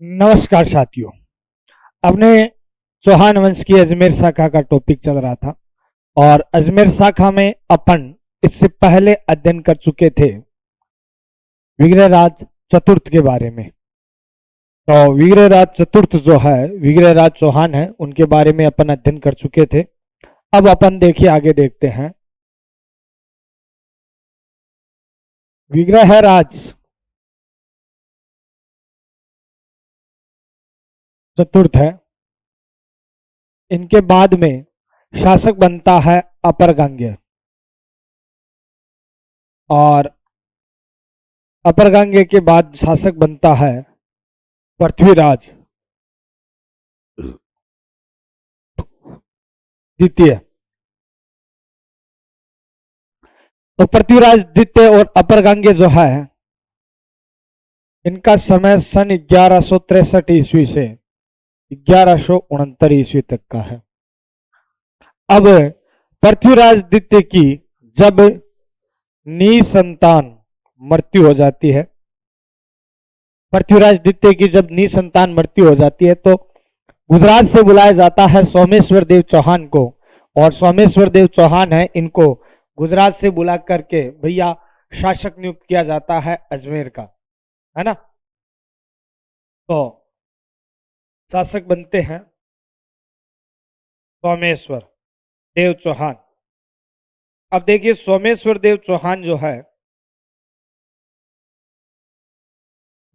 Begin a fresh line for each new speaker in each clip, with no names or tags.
नमस्कार साथियों। अपने चौहान वंश की अजमेर शाखा का टॉपिक चल रहा था और अजमेर शाखा में अपन इससे पहले अध्ययन कर चुके थे विग्रहराज चतुर्थ के बारे में। तो विग्रहराज चतुर्थ जो है विग्रहराज चौहान है, उनके बारे में अपन अध्ययन कर चुके थे। अब अपन देखिए आगे देखते हैं। विग्रहराज चतुर्थ है, इनके बाद में शासक बनता है अपरगांग्य और अपरगांग्य के बाद शासक बनता है पृथ्वीराज द्वितीय। तो पृथ्वीराज द्वितीय और अपरगांग्य जो है इनका समय सन 1163 ईस्वी से 1169 ईस्वी तक का है। अब पृथ्वीराज द्वितीय की जब निसंतान मृत्यु हो जाती है, पृथ्वीराज द्वितीय की जब निसंतान मृत्यु हो जाती है तो गुजरात से बुलाया जाता है सोमेश्वर देव चौहान को, और सोमेश्वर देव चौहान है, इनको गुजरात से बुला करके भैया शासक नियुक्त किया जाता है अजमेर का, है ना। तो शासक बनते हैं सोमेश्वर देव चौहान। अब देखिए सोमेश्वर देव चौहान जो है,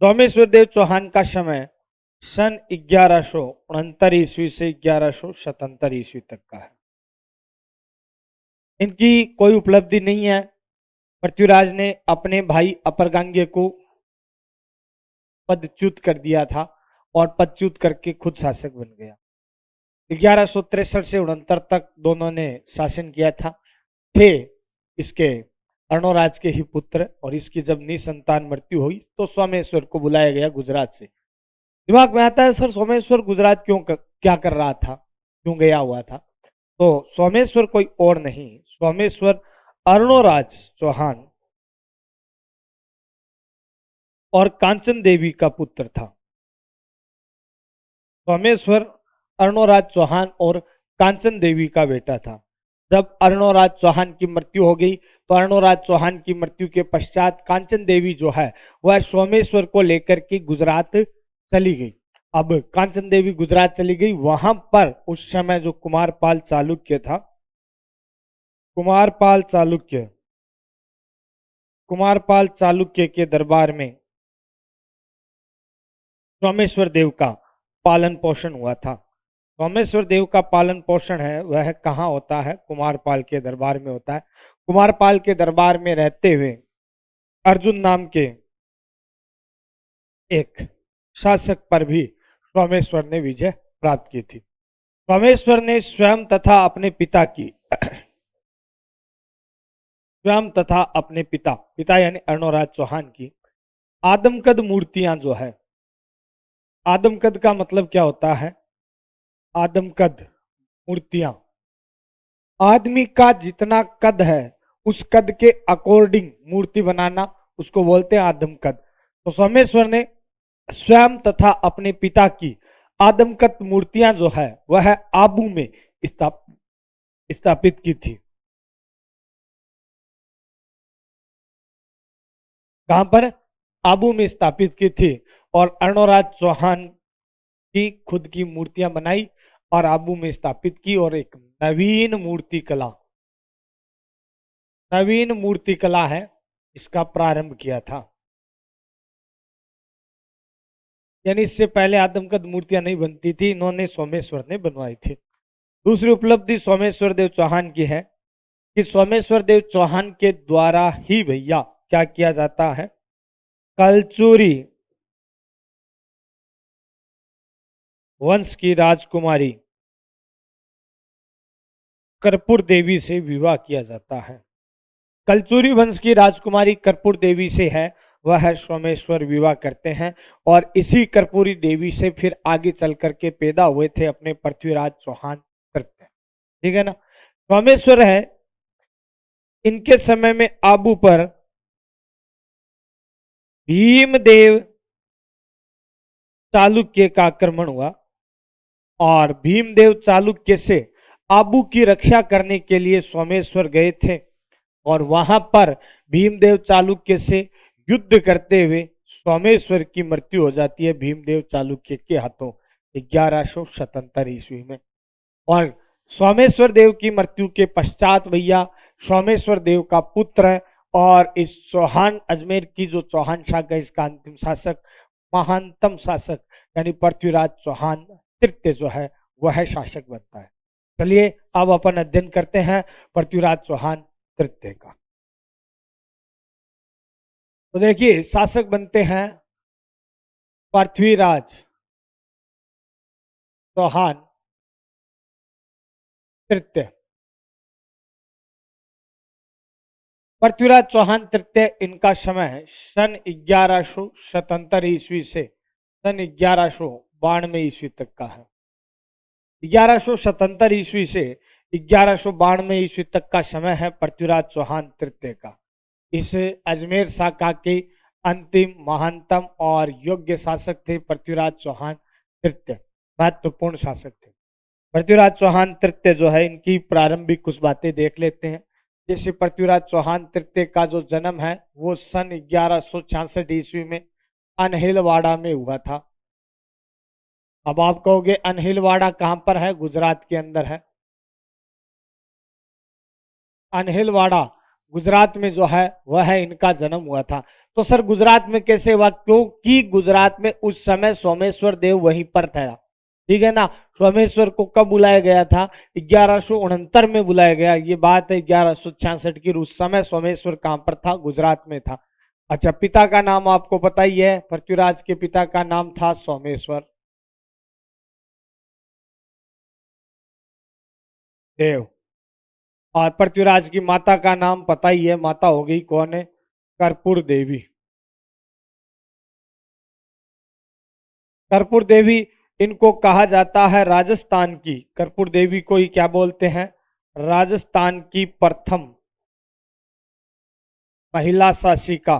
सोमेश्वर देव चौहान का समय सन 1169 ईस्वी से 1177 ईस्वी तक का है। इनकी कोई उपलब्धि नहीं है। पृथ्वीराज ने अपने भाई अपरगांग्य को पदच्युत कर दिया था और पदच्युत करके खुद शासक बन गया। 1163 से 69 तक दोनों ने शासन किया था। थे इसके अर्णोराज के ही पुत्र, और इसकी जब निसंतान मृत्यु हुई तो सोमेश्वर को बुलाया गया गुजरात से। दिमाग में आता है सर सोमेश्वर गुजरात क्या कर रहा था, क्यों गया हुआ था? तो सोमेश्वर कोई और नहीं, सोमेश्वर अर्णोराज चौहान और कांचन देवी का पुत्र था। सोमेश्वर अर्णोराज चौहान और कांचन देवी का बेटा था। जब अर्णोराज चौहान की मृत्यु हो गई तो अर्णोराज चौहान की मृत्यु के पश्चात कांचन देवी जो है वह सोमेश्वर को लेकर के गुजरात चली गई। अब कांचन देवी गुजरात चली गई, वहां पर उस समय जो कुमारपाल चालुक्य था, कुमारपाल चालुक्य के दरबार में सोमेश्वर देव का पालन पोषण हुआ था। सोमेश्वर देव का पालन पोषण है वह कहाँ होता है? कुमारपाल के दरबार में होता है। कुमारपाल के दरबार में रहते हुए अर्जुन नाम के एक शासक पर भी सोमेश्वर ने विजय प्राप्त की थी। सोमेश्वर ने स्वयं तथा अपने पिता यानी अर्णोराज चौहान की आदमकद मूर्तियां जो है, आदमकद का मतलब क्या होता है? आदमकद मूर्तियां, आदमी का जितना कद है उस कद के अकॉर्डिंग मूर्ति बनाना, उसको बोलते हैं आदमकद। तो सोमेश्वर ने स्वयं तथा अपने पिता की आदमकद मूर्तियां जो है वह आबू में स्थापित की थी। कहां पर? आबू में स्थापित की थी। और अर्णोराज चौहान की खुद की मूर्तियां बनाई और आबू में स्थापित की, और एक नवीन मूर्ति कला है इसका प्रारंभ किया था। यानी इससे पहले आदमकद मूर्तियां नहीं बनती थी, इन्होंने सोमेश्वर ने बनवाई थी। दूसरी उपलब्धि सोमेश्वर देव चौहान की है कि सोमेश्वर देव चौहान के द्वारा ही भैया क्या किया जाता है? कलचुरी वंश की राजकुमारी कर्पूर देवी से विवाह किया जाता है। कलचुरी वंश की राजकुमारी कर्पूर देवी से है वह सोमेश्वर विवाह करते हैं और इसी कर्पूरी देवी से फिर आगे चल करके पैदा हुए थे अपने पृथ्वीराज चौहान तृतीय। ठीक है ना। सोमेश्वर है, इनके समय में आबू पर भीमदेव चालुक्य का आक्रमण हुआ और भीमदेव चालुक्य से आबू की रक्षा करने के लिए सोमेश्वर गए थे और वहां पर भीमदेव चालुक्य से युद्ध करते हुए सोमेश्वर की मृत्यु हो जाती है भीमदेव चालुक्य के हाथों 1177 ईस्वी में। और सोमेश्वर देव की मृत्यु के पश्चात भैया सोमेश्वर देव का पुत्र और इस चौहान अजमेर की जो चौहान शाखा इसका अंतिम शासक महानतम शासक यानी पृथ्वीराज चौहान तृतीय जो है वह शासक बनता है। चलिए अब अपन अध्ययन करते हैं पृथ्वीराज चौहान तृतीय का। तो देखिए शासक बनते हैं पृथ्वीराज चौहान तृतीय। पृथ्वीराज चौहान तृतीय इनका समय सन 1177 ईस्वी से सन 1192 ईस्वी तक का है। 1177 ईस्वी से 1192 ईस्वी तक का समय है पृथ्वीराज चौहान तृतीय का। इस अजमेर शाखा के अंतिम महानतम और योग्य शासक थे पृथ्वीराज चौहान तृतीय, महत्वपूर्ण शासक थे। पृथ्वीराज चौहान तृतीय जो है इनकी प्रारंभिक कुछ बातें देख लेते हैं। जैसे पृथ्वीराज चौहान तृतीय का जो जन्म है वो सन 1166 ईस्वी में अनहिलवाड़ा में हुआ था। अब आप कहोगे अनहिलवाड़ा कहां पर है? गुजरात के अंदर है। अनहिलवाड़ा गुजरात में जो है वह है इनका जन्म हुआ था। तो सर गुजरात में कैसे हुआ? क्योंकि गुजरात में उस समय सोमेश्वर देव वहीं पर था। ठीक है ना। सोमेश्वर को कब बुलाया गया था? 1169 में बुलाया गया। ये बात है 1166 की। उस समय सोमेश्वर कहां पर था? गुजरात में था। अच्छा, पिता का नाम आपको पता ही है। पृथ्वीराज के पिता का नाम था सोमेश्वर देव और पृथ्वीराज की माता का नाम पता ही है। माता हो गई कौन है? कर्पूर देवी। कर्पूर देवी इनको कहा जाता है राजस्थान की, कर्पूर देवी को ही क्या बोलते हैं? राजस्थान की प्रथम महिला शासिका।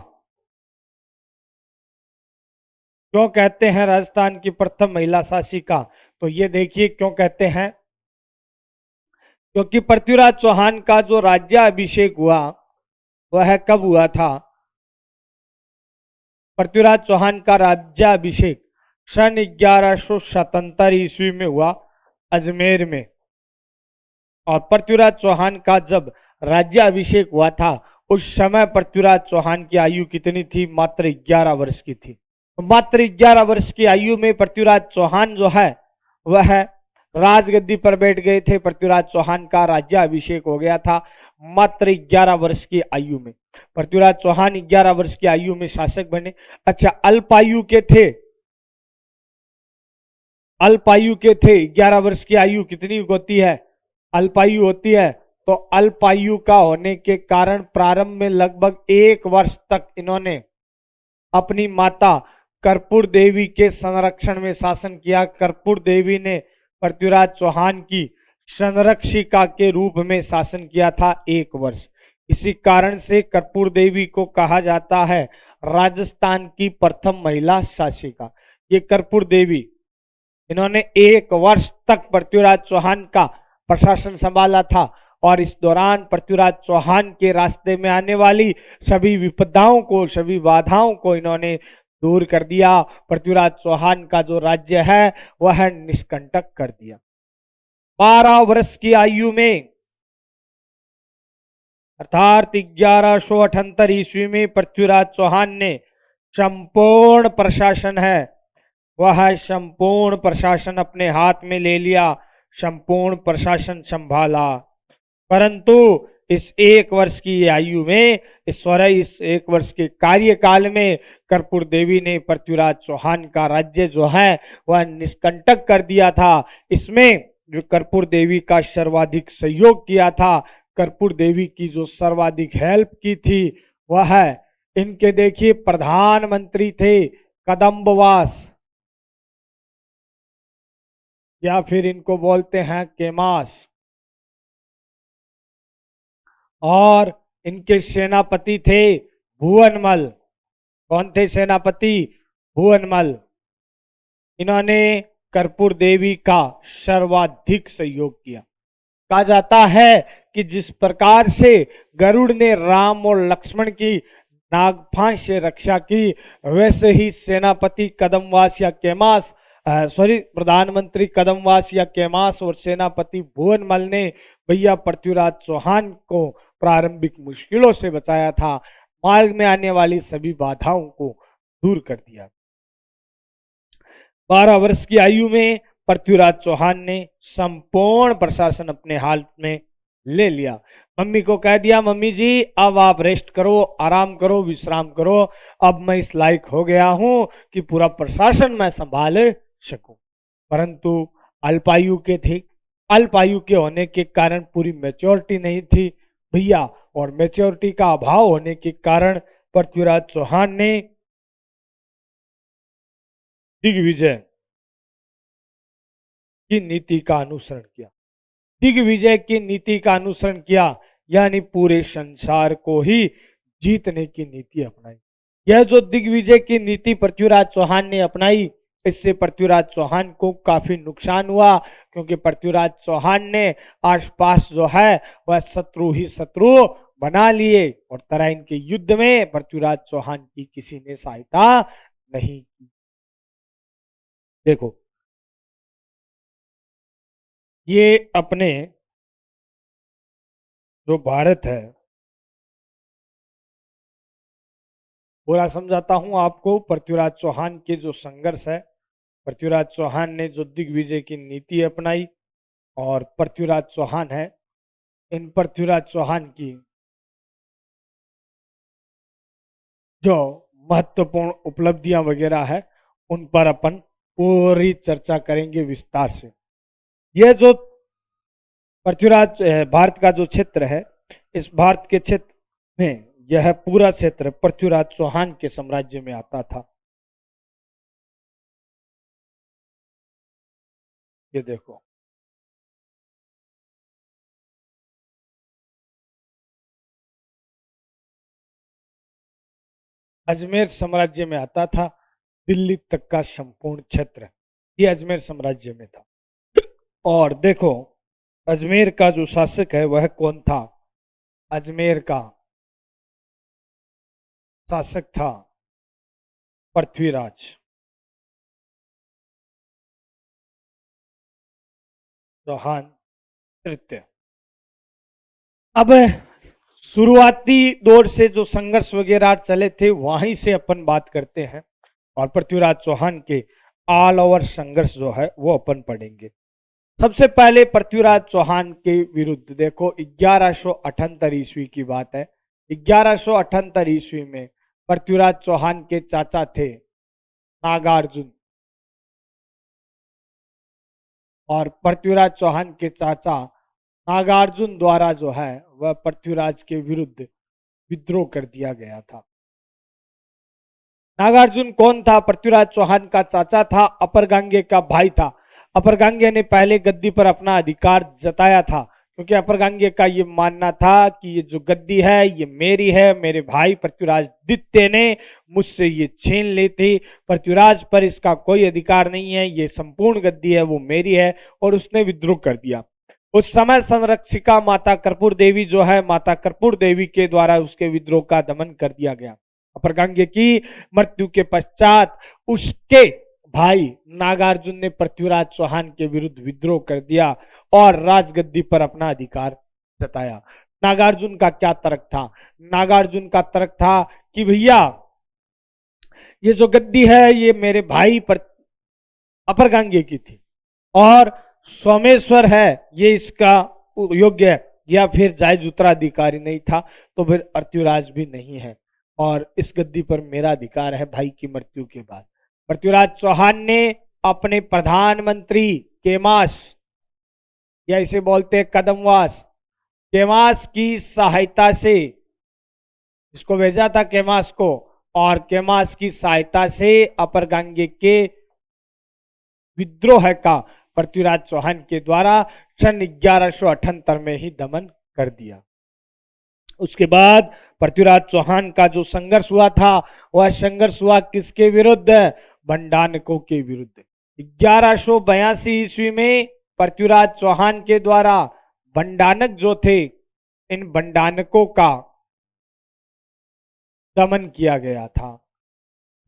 क्यों कहते हैं राजस्थान की प्रथम महिला शासिका? तो ये देखिए क्यों कहते हैं। क्योंकि पृथ्वीराज चौहान का जो राज्याभिषेक हुआ वह कब हुआ था? पृथ्वीराज चौहान का राज्याभिषेक सन 1177 ईस्वी में हुआ अजमेर में। और पृथ्वीराज चौहान का जब राज्याभिषेक हुआ था उस समय पृथ्वीराज चौहान की आयु कितनी थी? मात्र 11 वर्ष की थी। तो मात्र 11 वर्ष की आयु में पृथ्वीराज चौहान जो है वह राजगद्दी पर बैठ गए थे। पृथ्वीराज चौहान का राज्याभिषेक हो गया था मात्र 11 वर्ष की आयु में। पृथ्वीराज चौहान 11 वर्ष की आयु में शासक बने। अच्छा, अल्पायु के थे। अल्पायु के थे। 11 वर्ष की आयु कितनी होती है? अल्पायु होती है। तो अल्पायु का होने के कारण प्रारंभ में लगभग 1 वर्ष तक इन्होंने अपनी माता कर्पूर देवी के संरक्षण में शासन किया। कर्पूर देवी ने पृथ्वीराज चौहान की संरक्षिका के रूप में शासन किया था 1 वर्ष। इसी कारण से कर्पूर देवी को कहा जाता है राजस्थान की प्रथम महिला शासिका। ये कर्पूर देवी इन्होंने 1 वर्ष तक पृथ्वीराज चौहान का प्रशासन संभाला था और इस दौरान पृथ्वीराज चौहान के रास्ते में आने वाली सभी विपदाओं को, सभी बाधाओं को इन्होंने दूर कर दिया। पृथ्वीराज चौहान का जो राज्य है वह निष्कंटक कर दिया। 12 वर्ष की आयु में अर्थात 1178 ईस्वी में पृथ्वीराज चौहान ने संपूर्ण प्रशासन है वह संपूर्ण प्रशासन अपने हाथ में ले लिया, संपूर्ण प्रशासन संभाला। परंतु इस 1 वर्ष की आयु में इस 1 वर्ष के कार्यकाल में कर्पूर देवी ने पृथ्वीराज चौहान का राज्य जो है वह निष्कंटक कर दिया था। इसमें जो कर्पूर देवी का सर्वाधिक सहयोग किया था, कर्पूर देवी की जो सर्वाधिक हेल्प की थी वह इनके देखिए प्रधानमंत्री थे कदम्बवास, या फिर इनको बोलते हैं केमास, और इनके सेनापति थे भुवनमल। कौन थे सेनापति? भुवनमल। इन्होंने कर्पूर देवी का सर्वाधिक सहयोग किया। कहा जाता है कि जिस प्रकार से गरुड़ ने राम और लक्ष्मण की नागफांस से रक्षा की, वैसे ही सेनापति कदमवास या केमास प्रधानमंत्री कदमवास या केमास और सेनापति भुवनमल ने भैया पृथ्वीराज चौहान को प्रारंभिक मुश्किलों से बचाया था, मार्ग में आने वाली सभी बाधाओं को दूर कर दिया। 12 वर्ष की आयु में पृथ्वीराज चौहान ने संपूर्ण प्रशासन अपने हाथ में ले लिया। मम्मी को कह दिया, मम्मी जी अब आप रेस्ट करो, आराम करो, विश्राम करो, अब मैं इस लायक हो गया हूं कि पूरा प्रशासन मैं संभाल सकूं। परंतु अल्पायु के थे, अल्पायु के होने के कारण पूरी मैच्योरिटी नहीं थी भैया, और मैच्योरिटी का अभाव होने के कारण पृथ्वीराज चौहान ने दिग्विजय की नीति का अनुसरण किया। दिग्विजय की नीति का अनुसरण किया, यानी पूरे संसार को ही जीतने की नीति अपनाई। यह जो दिग्विजय की नीति पृथ्वीराज चौहान ने अपनाई, इससे पृथ्वीराज चौहान को काफी नुकसान हुआ, क्योंकि पृथ्वीराज चौहान ने आसपास जो है वह शत्रु ही शत्रु बना लिए, और तराइन के युद्ध में पृथ्वीराज चौहान की किसी ने सहायता नहीं की। देखो ये अपने जो भारत है, पूरा समझाता हूं आपको। पृथ्वीराज चौहान के जो संघर्ष है, पृथ्वीराज चौहान ने जो दिग्विजय की नीति अपनाई, और पृथ्वीराज चौहान है, इन पृथ्वीराज चौहान की जो महत्वपूर्ण उपलब्धियां वगैरह है, उन पर अपन पूरी चर्चा करेंगे विस्तार से। यह जो पृथ्वीराज भारत का जो क्षेत्र है, इस भारत के क्षेत्र में यह पूरा क्षेत्र पृथ्वीराज चौहान के साम्राज्य में आता था। ये देखो अजमेर साम्राज्य में आता था, दिल्ली तक का संपूर्ण क्षेत्र ये अजमेर साम्राज्य में था। और देखो अजमेर का जो शासक है वह कौन था? अजमेर का शासक था पृथ्वीराज चौहान तृतीय। अब शुरुआती दौर से जो संघर्ष वगैरह चले थे वहीं से अपन बात करते हैं, और पृथ्वीराज चौहान के ऑल ओवर संघर्ष जो है वो अपन पढ़ेंगे। सबसे पहले पृथ्वीराज चौहान के विरुद्ध देखो 1178 ईस्वी की बात है। 1178 ईस्वी में पृथ्वीराज चौहान के चाचा थे नागार्जुन, और पृथ्वीराज चौहान के चाचा नागार्जुन द्वारा जो है वह पृथ्वीराज के विरुद्ध विद्रोह कर दिया गया था। नागार्जुन कौन था? पृथ्वीराज चौहान का चाचा था, अपरगांगे का भाई था। अपरगांगे ने पहले गद्दी पर अपना अधिकार जताया था, क्योंकि अपरगांगे का ये मानना था कि ये जो गद्दी है ये मेरी है, मेरे भाई पृथ्वीराज द्वितीय ने मुझसे ये छीन ली थी, पृथ्वीराज पर इसका कोई अधिकार नहीं है, ये संपूर्ण गद्दी है वो मेरी है, और उसने विद्रोह कर दिया। उस समय संरक्षिका माता कर्पूर देवी जो है, माता कर्पूर देवी के द्वारा उसके विद्रोह का दमन कर दिया गया। अपरगांगे की मृत्यु के पश्चात उसके भाई नागार्जुन ने पृथ्वीराज चौहान के विरुद्ध विद्रोह कर दिया और राजगद्दी पर अपना अधिकार जताया। नागार्जुन का क्या तर्क था? नागार्जुन का तर्क था कि भैया ये जो गद्दी है ये मेरे भाई पर अपरगांगे की थी, और सोमेश्वर है ये इसका योग्य है, या फिर जायज उत्तराधिकारी नहीं था तो फिर पृथ्वीराज भी नहीं है, और इस गद्दी पर मेरा अधिकार है भाई की मृत्यु के बाद। पृथ्वीराज चौहान ने अपने प्रधानमंत्री केमास, या इसे बोलते हैं कदमवास, केमास की सहायता से इसको भेजा था केमास को, और केमास की सहायता से अपर गांगे के विद्रोह का पृथ्वीराज चौहान के द्वारा सन 1178 में ही दमन कर दिया। उसके बाद पृथ्वीराज चौहान का जो संघर्ष हुआ था वह संघर्ष हुआ किसके विरुद्ध? भंडानकों के विरुद्ध। 1182 ईस्वी में पृथ्वीराज चौहान के द्वारा भंडानक जो थे, इन भंडानकों का दमन किया गया था।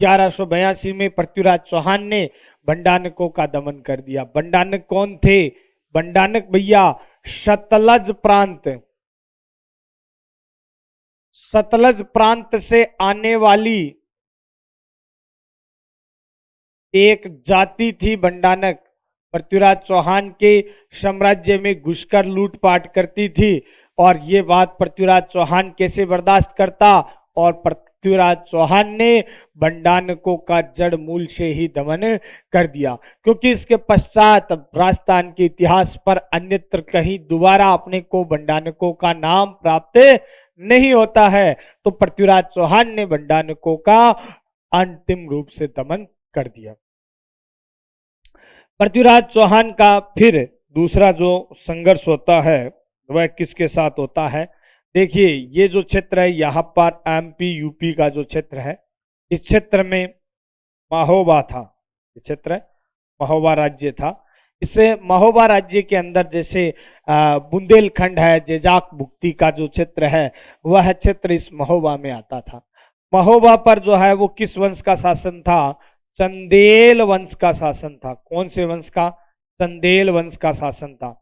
1182 में पृथ्वीराज चौहान ने भंडानकों का दमन कर दिया। भंडानक कौन थे? भंडानक भैया सतलज प्रांत से आने वाली एक जाति थी भंडानक। पृथ्वीराज चौहान के साम्राज्य में घुसकर लूटपाट करती थी, और ये बात पृथ्वीराज चौहान कैसे बर्दाश्त करता? और पृथ्वीराज चौहान ने भंडानकों का जड़ मूल से ही दमन कर दिया, क्योंकि इसके पश्चात राजस्थान के इतिहास पर अन्यत्र कहीं दोबारा अपने को भंडानकों का नाम प्राप्त नहीं होता है। तो पृथ्वीराज चौहान ने भंडानकों का अंतिम रूप से दमन कर दिया। पृथ्वीराज चौहान का फिर दूसरा जो संघर्ष होता है वह किसके साथ होता है? देखिए, ये जो क्षेत्र है यहाँ पर एमपी यूपी का जो क्षेत्र है, इस क्षेत्र में महोबा था। ये क्षेत्र महोबा राज्य था। इससे महोबा राज्य के अंदर जैसे बुंदेलखंड है, जेजाक भुक्ति का जो क्षेत्र है, वह क्षेत्र इस महोबा में आता था। महोबा पर जो है वो किस वंश का शासन था? चंदेल वंश का शासन था। कौन से वंश का? चंदेल वंश का शासन था।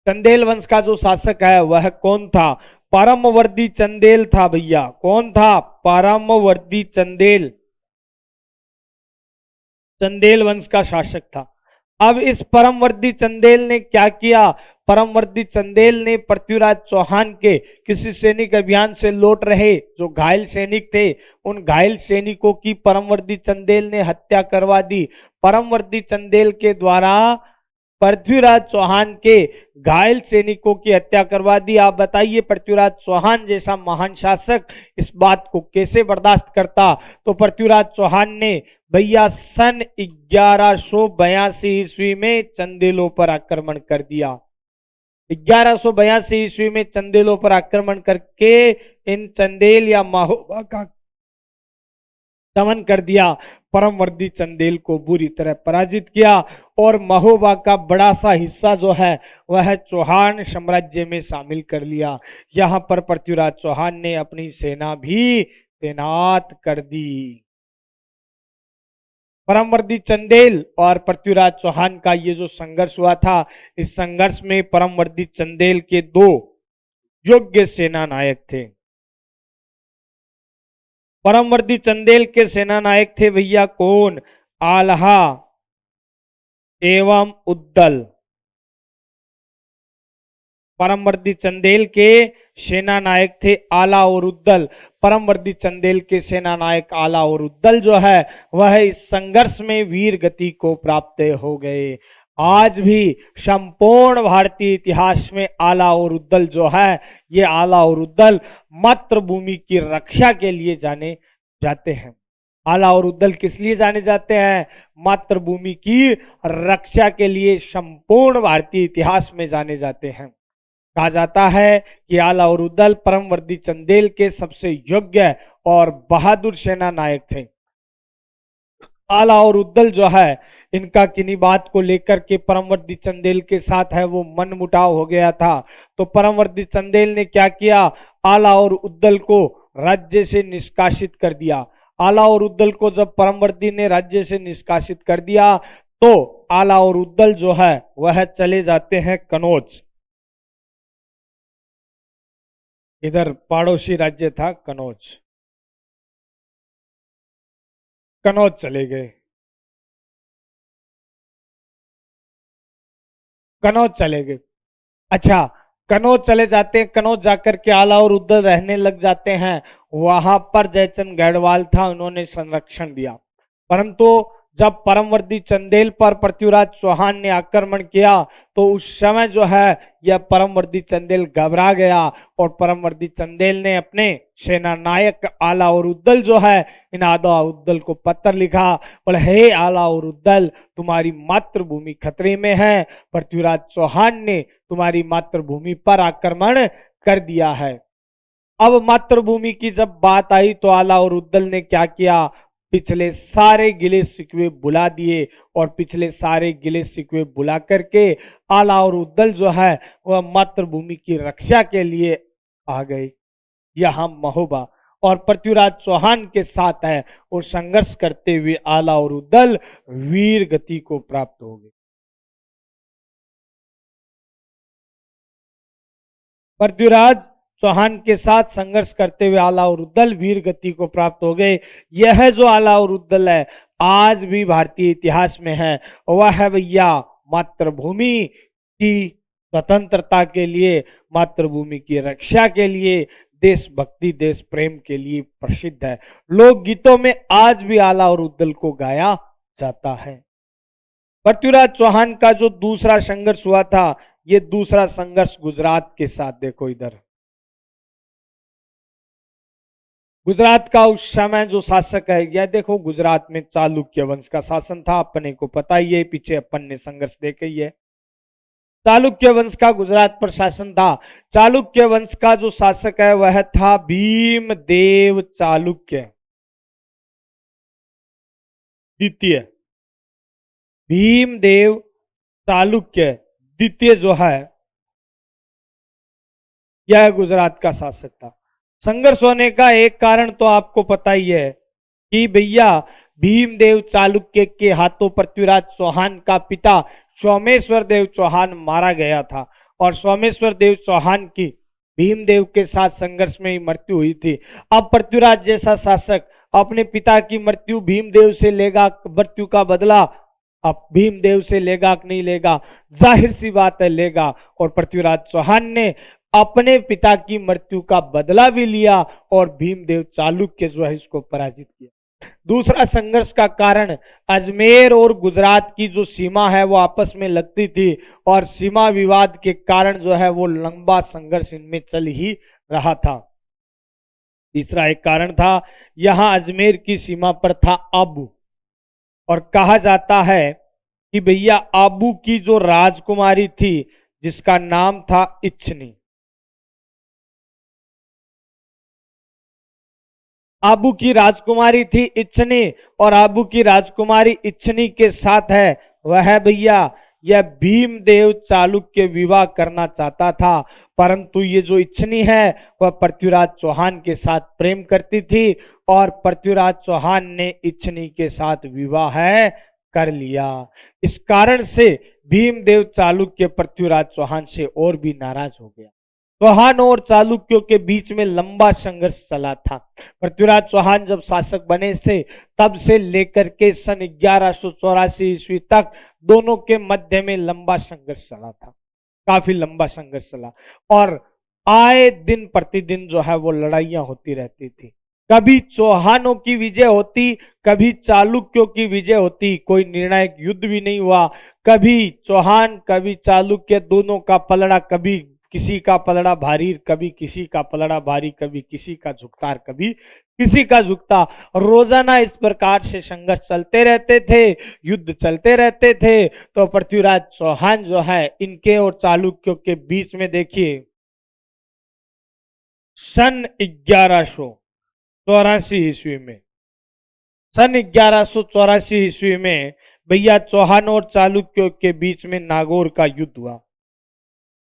चंदेल वंश का जो शासक है वह कौन था? परमवर्दी चंदेल था भैया। कौन था? परमवर्दी चंदेल, चंदेल वंश का शासक था। अब इस परमवर्दी चंदेल ने क्या किया? परमवर्दी चंदेल ने पृथ्वीराज चौहान के किसी सैनिक अभियान से लौट रहे जो घायल सैनिक थे, उन घायल सैनिकों की परमवर्दी चंदेल ने हत्या करवा दी। परमवर्दी चंदेल के द्वारा पृथ्वीराज चौहान के घायल सैनिकों की हत्या करवा दी। आप बताइए, पृथ्वीराज चौहान जैसा महान शासक इस बात को कैसे बर्दाश्त करता? तो पृथ्वीराज चौहान ने भैया सन 1182 ईस्वी में चंदेलों पर आक्रमण कर दिया। 1182 ईस्वी में चंदेलों पर आक्रमण करके इन चंदेल या महोबा का दमन कर दिया। परमवर्दी चंदेल को बुरी तरह पराजित किया और महोबा का बड़ा सा हिस्सा जो है वह चौहान साम्राज्य में शामिल कर लिया। यहां पर पृथ्वीराज चौहान ने अपनी सेना भी तैनात कर दी। परमवर्दी चंदेल और पृथ्वीराज चौहान का ये जो संघर्ष हुआ था, इस संघर्ष में परमवर्दी चंदेल के दो योग्य सेना नायक थे। परमवर्दी चंदेल के सेना नायक थे भैया कौन? आल्हा एवं उद्दल। परमवर्दी चंदेल के सेना नायक थे आला और उद्दल। परमवर्दी चंदेल के सेना नायक आला और उद्दल जो है वह इस संघर्ष में वीर गति को प्राप्त हो गए। आज भी संपूर्ण भारतीय इतिहास में आला और उद्दल जो है, ये आला और उद्दल मातृभूमि की रक्षा के लिए जाने जाते हैं। आला और उद्दल किस लिए जाने जाते हैं? मातृभूमि की रक्षा के लिए संपूर्ण भारतीय इतिहास में जाने जाते हैं। कहा जाता है कि आला और उद्दल परमवर्दी चंदेल के सबसे योग्य और बहादुर सेना नायक थे। आला और उद्दल जो है इनका किन्हीं बात को लेकर के परमवर्दी चंदेल के साथ है वो मनमुटाव हो गया था। तो परमवर्दी चंदेल ने क्या किया? आला और उद्दल को राज्य से निष्कासित कर दिया। आला और उद्दल को जब परमवर्दी ने राज्य से निष्कासित कर दिया तो आला और उद्दल जो है वह चले जाते हैं कनौज। इधर पड़ोसी राज्य था कनौज, कनौज चले गए। कनौज चले गए। अच्छा, कनौज चले जाते हैं। कनौज जाकर के आला और उद्दल रहने लग जाते हैं। वहां पर जयचंद गढ़वाल था, उन्होंने संरक्षण दिया। परंतु जब परमवर्दी चंदेल पर पृथ्वीराज चौहान ने आक्रमण किया तो उस समय जो है यह परमवर्दी चंदेल घबरा गया और परमवर्दी चंदेल ने अपने सेना नायक आला और उद्दल जो है इन आला उद्दल को पत्र लिखा, बोले हे आला और उद्दल, तुम्हारी मातृभूमि खतरे में है, पृथ्वीराज चौहान ने तुम्हारी मातृभूमि पर आक्रमण कर दिया है। अब मातृभूमि की जब बात आई तो आला और उद्दल ने क्या किया, पिछले सारे गिले शिकवे बुला दिए और पिछले सारे गिले शिकवे बुला करके आला और उद्दल जो है वह मातृभूमि की रक्षा के लिए आ गए यहाँ महोबा और पृथ्वीराज चौहान के साथ है और संघर्ष करते हुए आला और उद्दल वीर गति को प्राप्त हो गए। पृथ्वीराज चौहान के साथ संघर्ष करते हुए आला और उद्दल वीर गति को प्राप्त हो गए। यह जो आला और उद्दल है आज भी भारतीय इतिहास में है, वह है भैया मातृभूमि की स्वतंत्रता के लिए, मातृभूमि की रक्षा के लिए, देशभक्ति देश प्रेम के लिए प्रसिद्ध है। लोकगीतों में आज भी आला और उद्दल को गाया जाता है। पृथ्वीराज चौहान का जो दूसरा संघर्ष हुआ था, ये दूसरा संघर्ष गुजरात के साथ, देखो इधर गुजरात का उस समय जो शासक है, यह देखो गुजरात में चालुक्य वंश का शासन था, अपने को पता ही है, पीछे अपन ने संघर्ष देखे ही है। चालुक्य वंश का गुजरात पर शासन था। चालुक्य वंश का जो शासक है वह था भीमदेव चालुक्य द्वितीय। भीमदेव चालुक्य द्वितीय जो है यह गुजरात का शासक था। संघर्ष होने का एक कारण तो आपको पता ही है कि भैया भीमदेव चालुक्य के हाथों पृथ्वीराज चौहान का पिता सोमेश्वर देव चौहान मारा गया था और सोमेश्वर देव चौहान की भीमदेव के साथ संघर्ष में ही मृत्यु हुई थी। अब पृथ्वीराज जैसा शासक अपने पिता की मृत्यु भीमदेव से लेगा, मृत्यु का बदला अब भीमदेव से लेगा कि नहीं लेगा, जाहिर सी बात है लेगा। और पृथ्वीराज चौहान ने अपने पिता की मृत्यु का बदला भी लिया और भीमदेव चालुक्य जो है इसको पराजित किया। दूसरा संघर्ष का कारण अजमेर और गुजरात की जो सीमा है वो आपस में लगती थी और सीमा विवाद के कारण जो है वो लंबा संघर्ष इनमें चल ही रहा था। तीसरा एक कारण था, यहां अजमेर की सीमा पर था आबू और कहा जाता है कि भैया आबू की जो राजकुमारी थी जिसका नाम था इच्छनी, आबू की राजकुमारी थी इच्छनी और आबू की राजकुमारी इच्छनी के साथ है वह भैया यह भीमदेव चालुक्य विवाह करना चाहता था, परंतु ये जो इच्छनी है वह पृथ्वीराज चौहान के साथ प्रेम करती थी और पृथ्वीराज चौहान ने इच्छनी के साथ विवाह कर लिया। इस कारण से भीमदेव चालुक्य पृथ्वीराज चौहान से और भी नाराज हो गया। चौहान और चालुक्यों के बीच में लंबा संघर्ष चला था। पृथ्वीराज चौहान जब शासक बने थे तब से लेकर के सन 1184 ईस्वी तक दोनों के मध्य में लंबा संघर्ष चला था, काफी लंबा संघर्ष चला और आए दिन प्रतिदिन जो है वो लड़ाइयां होती रहती थी। कभी चौहानों की विजय होती, कभी चालुक्यों की विजय होती, कोई निर्णायक युद्ध भी नहीं हुआ। कभी चौहान कभी चालुक्य दोनों का पलड़ा, कभी किसी का पलड़ा भारी, कभी किसी का पलड़ा भारी, कभी किसी का झुकता, कभी किसी का झुकता। रोजाना इस प्रकार से संघर्ष चलते रहते थे, युद्ध चलते रहते थे। तो पृथ्वीराज चौहान जो है इनके और चालुक्यों के बीच में देखिए सन 1184 ईस्वी में, सन 1184 ईस्वी में भैया चौहान और चालुक्यों के बीच में नागौर का युद्ध हुआ।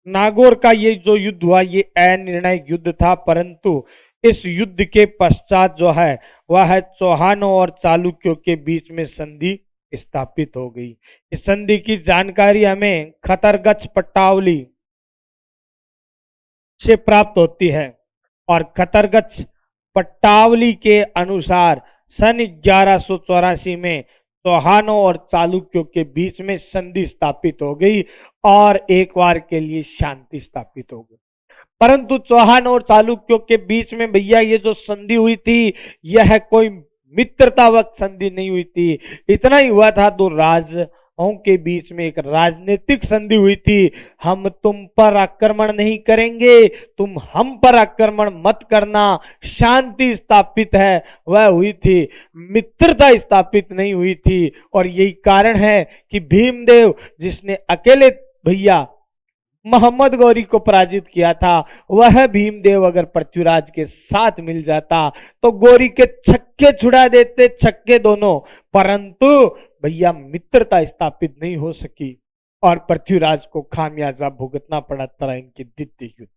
नागौर का ये जो युद्ध हुआ ये अनिर्णायक युद्ध था, परंतु इस युद्ध के पश्चात जो है वह चौहानों और चालुक्यों के बीच में संधि स्थापित हो गई। इस संधि की जानकारी हमें खतरगच पट्टावली से प्राप्त होती है और खतरगच पट्टावली के अनुसार सन 1184 में चौहानों और चालुक्यों के बीच में संधि स्थापित हो गई और एक बार के लिए शांति स्थापित हो गई। परंतु चौहान और चालुक्यों के बीच में भैया ये जो संधि हुई थी यह कोई मित्रतावक संधि नहीं हुई थी। इतना ही हुआ था, दो राजाओं के बीच में एक राजनीतिक संधि हुई थी। हम तुम पर आक्रमण नहीं करेंगे, तुम हम पर आक्रमण मत करना, शांति स्थापित है, वह हुई थी। मित्रता स्थापित नहीं हुई थी। और यही कारण है कि भीमदेव जिसने अकेले भैया मोहम्मद गौरी को पराजित किया था, वह भीमदेव अगर पृथ्वीराज के साथ मिल जाता तो गौरी के छक्के छुड़ा देते, छक्के दोनों। परंतु भैया मित्रता स्थापित नहीं हो सकी और पृथ्वीराज को खामियाजा भुगतना पड़ा तराइन के द्वितीय युद्ध।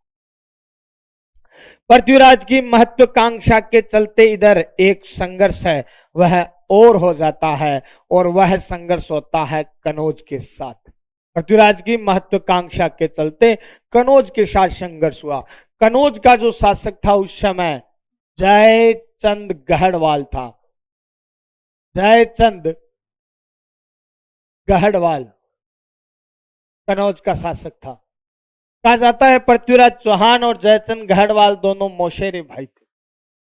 पृथ्वीराज की महत्वाकांक्षा के चलते इधर एक संघर्ष है वह और हो जाता है, और वह संघर्ष होता है कनौज के साथ। पृथ्वीराज की महत्वाकांक्षा के चलते कनौज के साथ संघर्ष हुआ। कनौज का जो शासक था उस समय जयचंद गहड़वाल था। जयचंद गहड़वाल कनौज का शासक था। कहा जाता है पृथ्वीराज चौहान और जयचंद गहड़वाल दोनों मौसेरे भाई थे।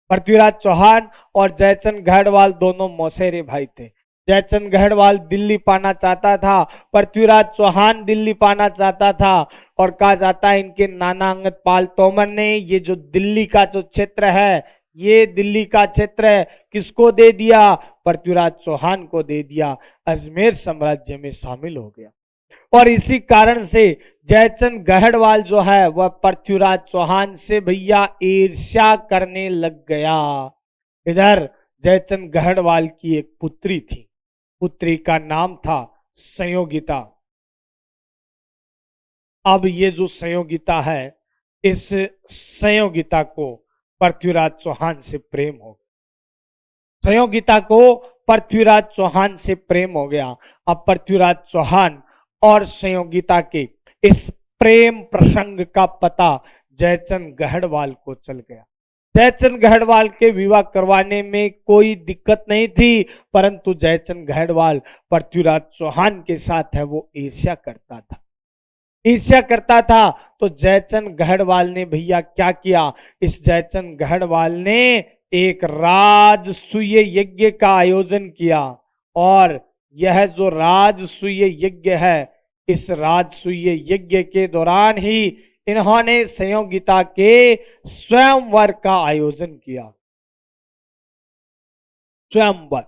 पृथ्वीराज चौहान और जयचंद गहड़वाल दोनों मौसेरे भाई थे। जयचंद गहड़वाल दिल्ली पाना चाहता था, पृथ्वीराज चौहान दिल्ली पाना चाहता था। और कहा जाता है इनके नाना अंगद पाल तोमर ने ये जो दिल्ली का जो क्षेत्र है, ये दिल्ली का क्षेत्र है, किसको दे दिया? पृथ्वीराज चौहान को दे दिया, अजमेर साम्राज्य में शामिल हो गया। और इसी कारण से जयचंद गहड़वाल जो है वह पृथ्वीराज चौहान से भैया ईर्ष्या करने लग गया। इधर जयचंद गहड़वाल की एक पुत्री थी, पुत्री का नाम था संयोगिता। अब ये जो संयोगिता है, इस संयोगिता को पृथ्वीराज चौहान से प्रेम हो गया। संयोगिता को पृथ्वीराज चौहान से प्रेम हो गया। अब पृथ्वीराज चौहान और संयोगिता के इस प्रेम प्रसंग का पता जयचंद गहड़वाल को चल गया। जयचंद गहड़वाल के विवाह करवाने में कोई दिक्कत नहीं थी, परंतु जयचंद गहड़वाल पृथ्वीराज चौहान के साथ है वो ईर्ष्या करता था। ईर्ष्या करता था तो जयचंद गहड़वाल ने भैया क्या किया? इस जयचंद गहड़वाल ने एक राजसूय यज्ञ का आयोजन किया। और यह जो राजसूय यज्ञ है, इस राजसूय यज्ञ के दौरान ही इन्होंने संयोगिता के स्वयंवर का आयोजन किया। स्वयंवर,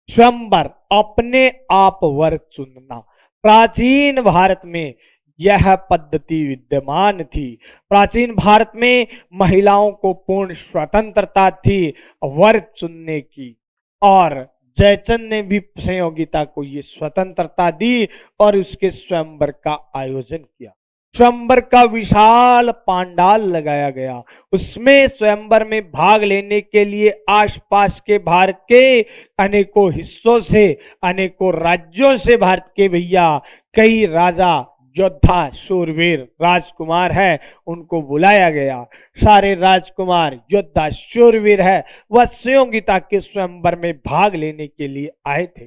स्वयंवर अपने आप वर चुनना। प्राचीन भारत में यह पद्धति विद्यमान थी। प्राचीन भारत में महिलाओं को पूर्ण स्वतंत्रता थी वर चुनने की, और जयचंद ने भी संयोगिता को ये स्वतंत्रता दी और उसके स्वयंवर का आयोजन किया। स्वयंवर का विशाल पांडाल लगाया गया। उसमें स्वयंवर में भाग लेने के लिए आसपास के भारत के अनेकों हिस्सों से, अनेकों राज्यों से भारत के भैया कई राजा, योद्धा, शूरवीर राजकुमार है, उनको बुलाया गया। सारे राजकुमार, योद्धा, शूरवीर है, वह संयोगिता के स्वयंवर में भाग लेने के लिए आए थे।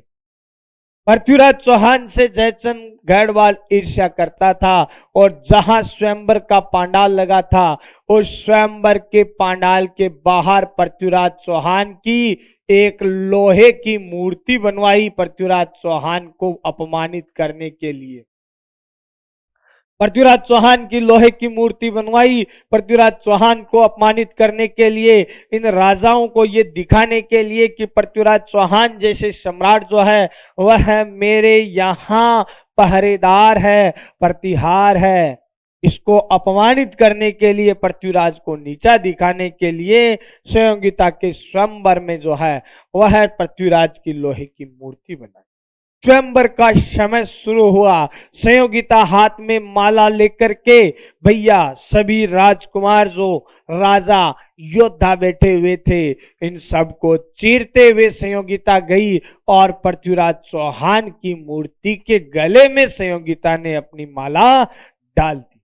पृथ्वीराज चौहान से जयचंद गहड़वाल ईर्ष्या करता था, और जहां स्वयंवर का पांडाल लगा था उस स्वयंवर के पांडाल के बाहर पृथ्वीराज चौहान की एक लोहे की मूर्ति बनवाई पृथ्वीराज चौहान को अपमानित करने के लिए। पृथ्वीराज चौहान की लोहे की मूर्ति बनवाई पृथ्वीराज चौहान को अपमानित करने के लिए, इन राजाओं को ये दिखाने के लिए कि पृथ्वीराज चौहान जैसे सम्राट जो है वह मेरे यहाँ पहरेदार है, प्रतिहार है। इसको अपमानित करने के लिए, पृथ्वीराज को नीचा दिखाने के लिए संयोगिता के स्वयंवर में जो है वह पृथ्वीराज की लोहे की मूर्ति बनाई। स्वयंवर का समय शुरू हुआ। संयोगिता हाथ में माला लेकर के भैया सभी राजकुमार, जो राजा, योद्धा बैठे हुए थे, इन सबको चीरते हुए संयोगिता गई और पृथ्वीराज चौहान की मूर्ति के गले में संयोगिता ने अपनी माला डाल दी।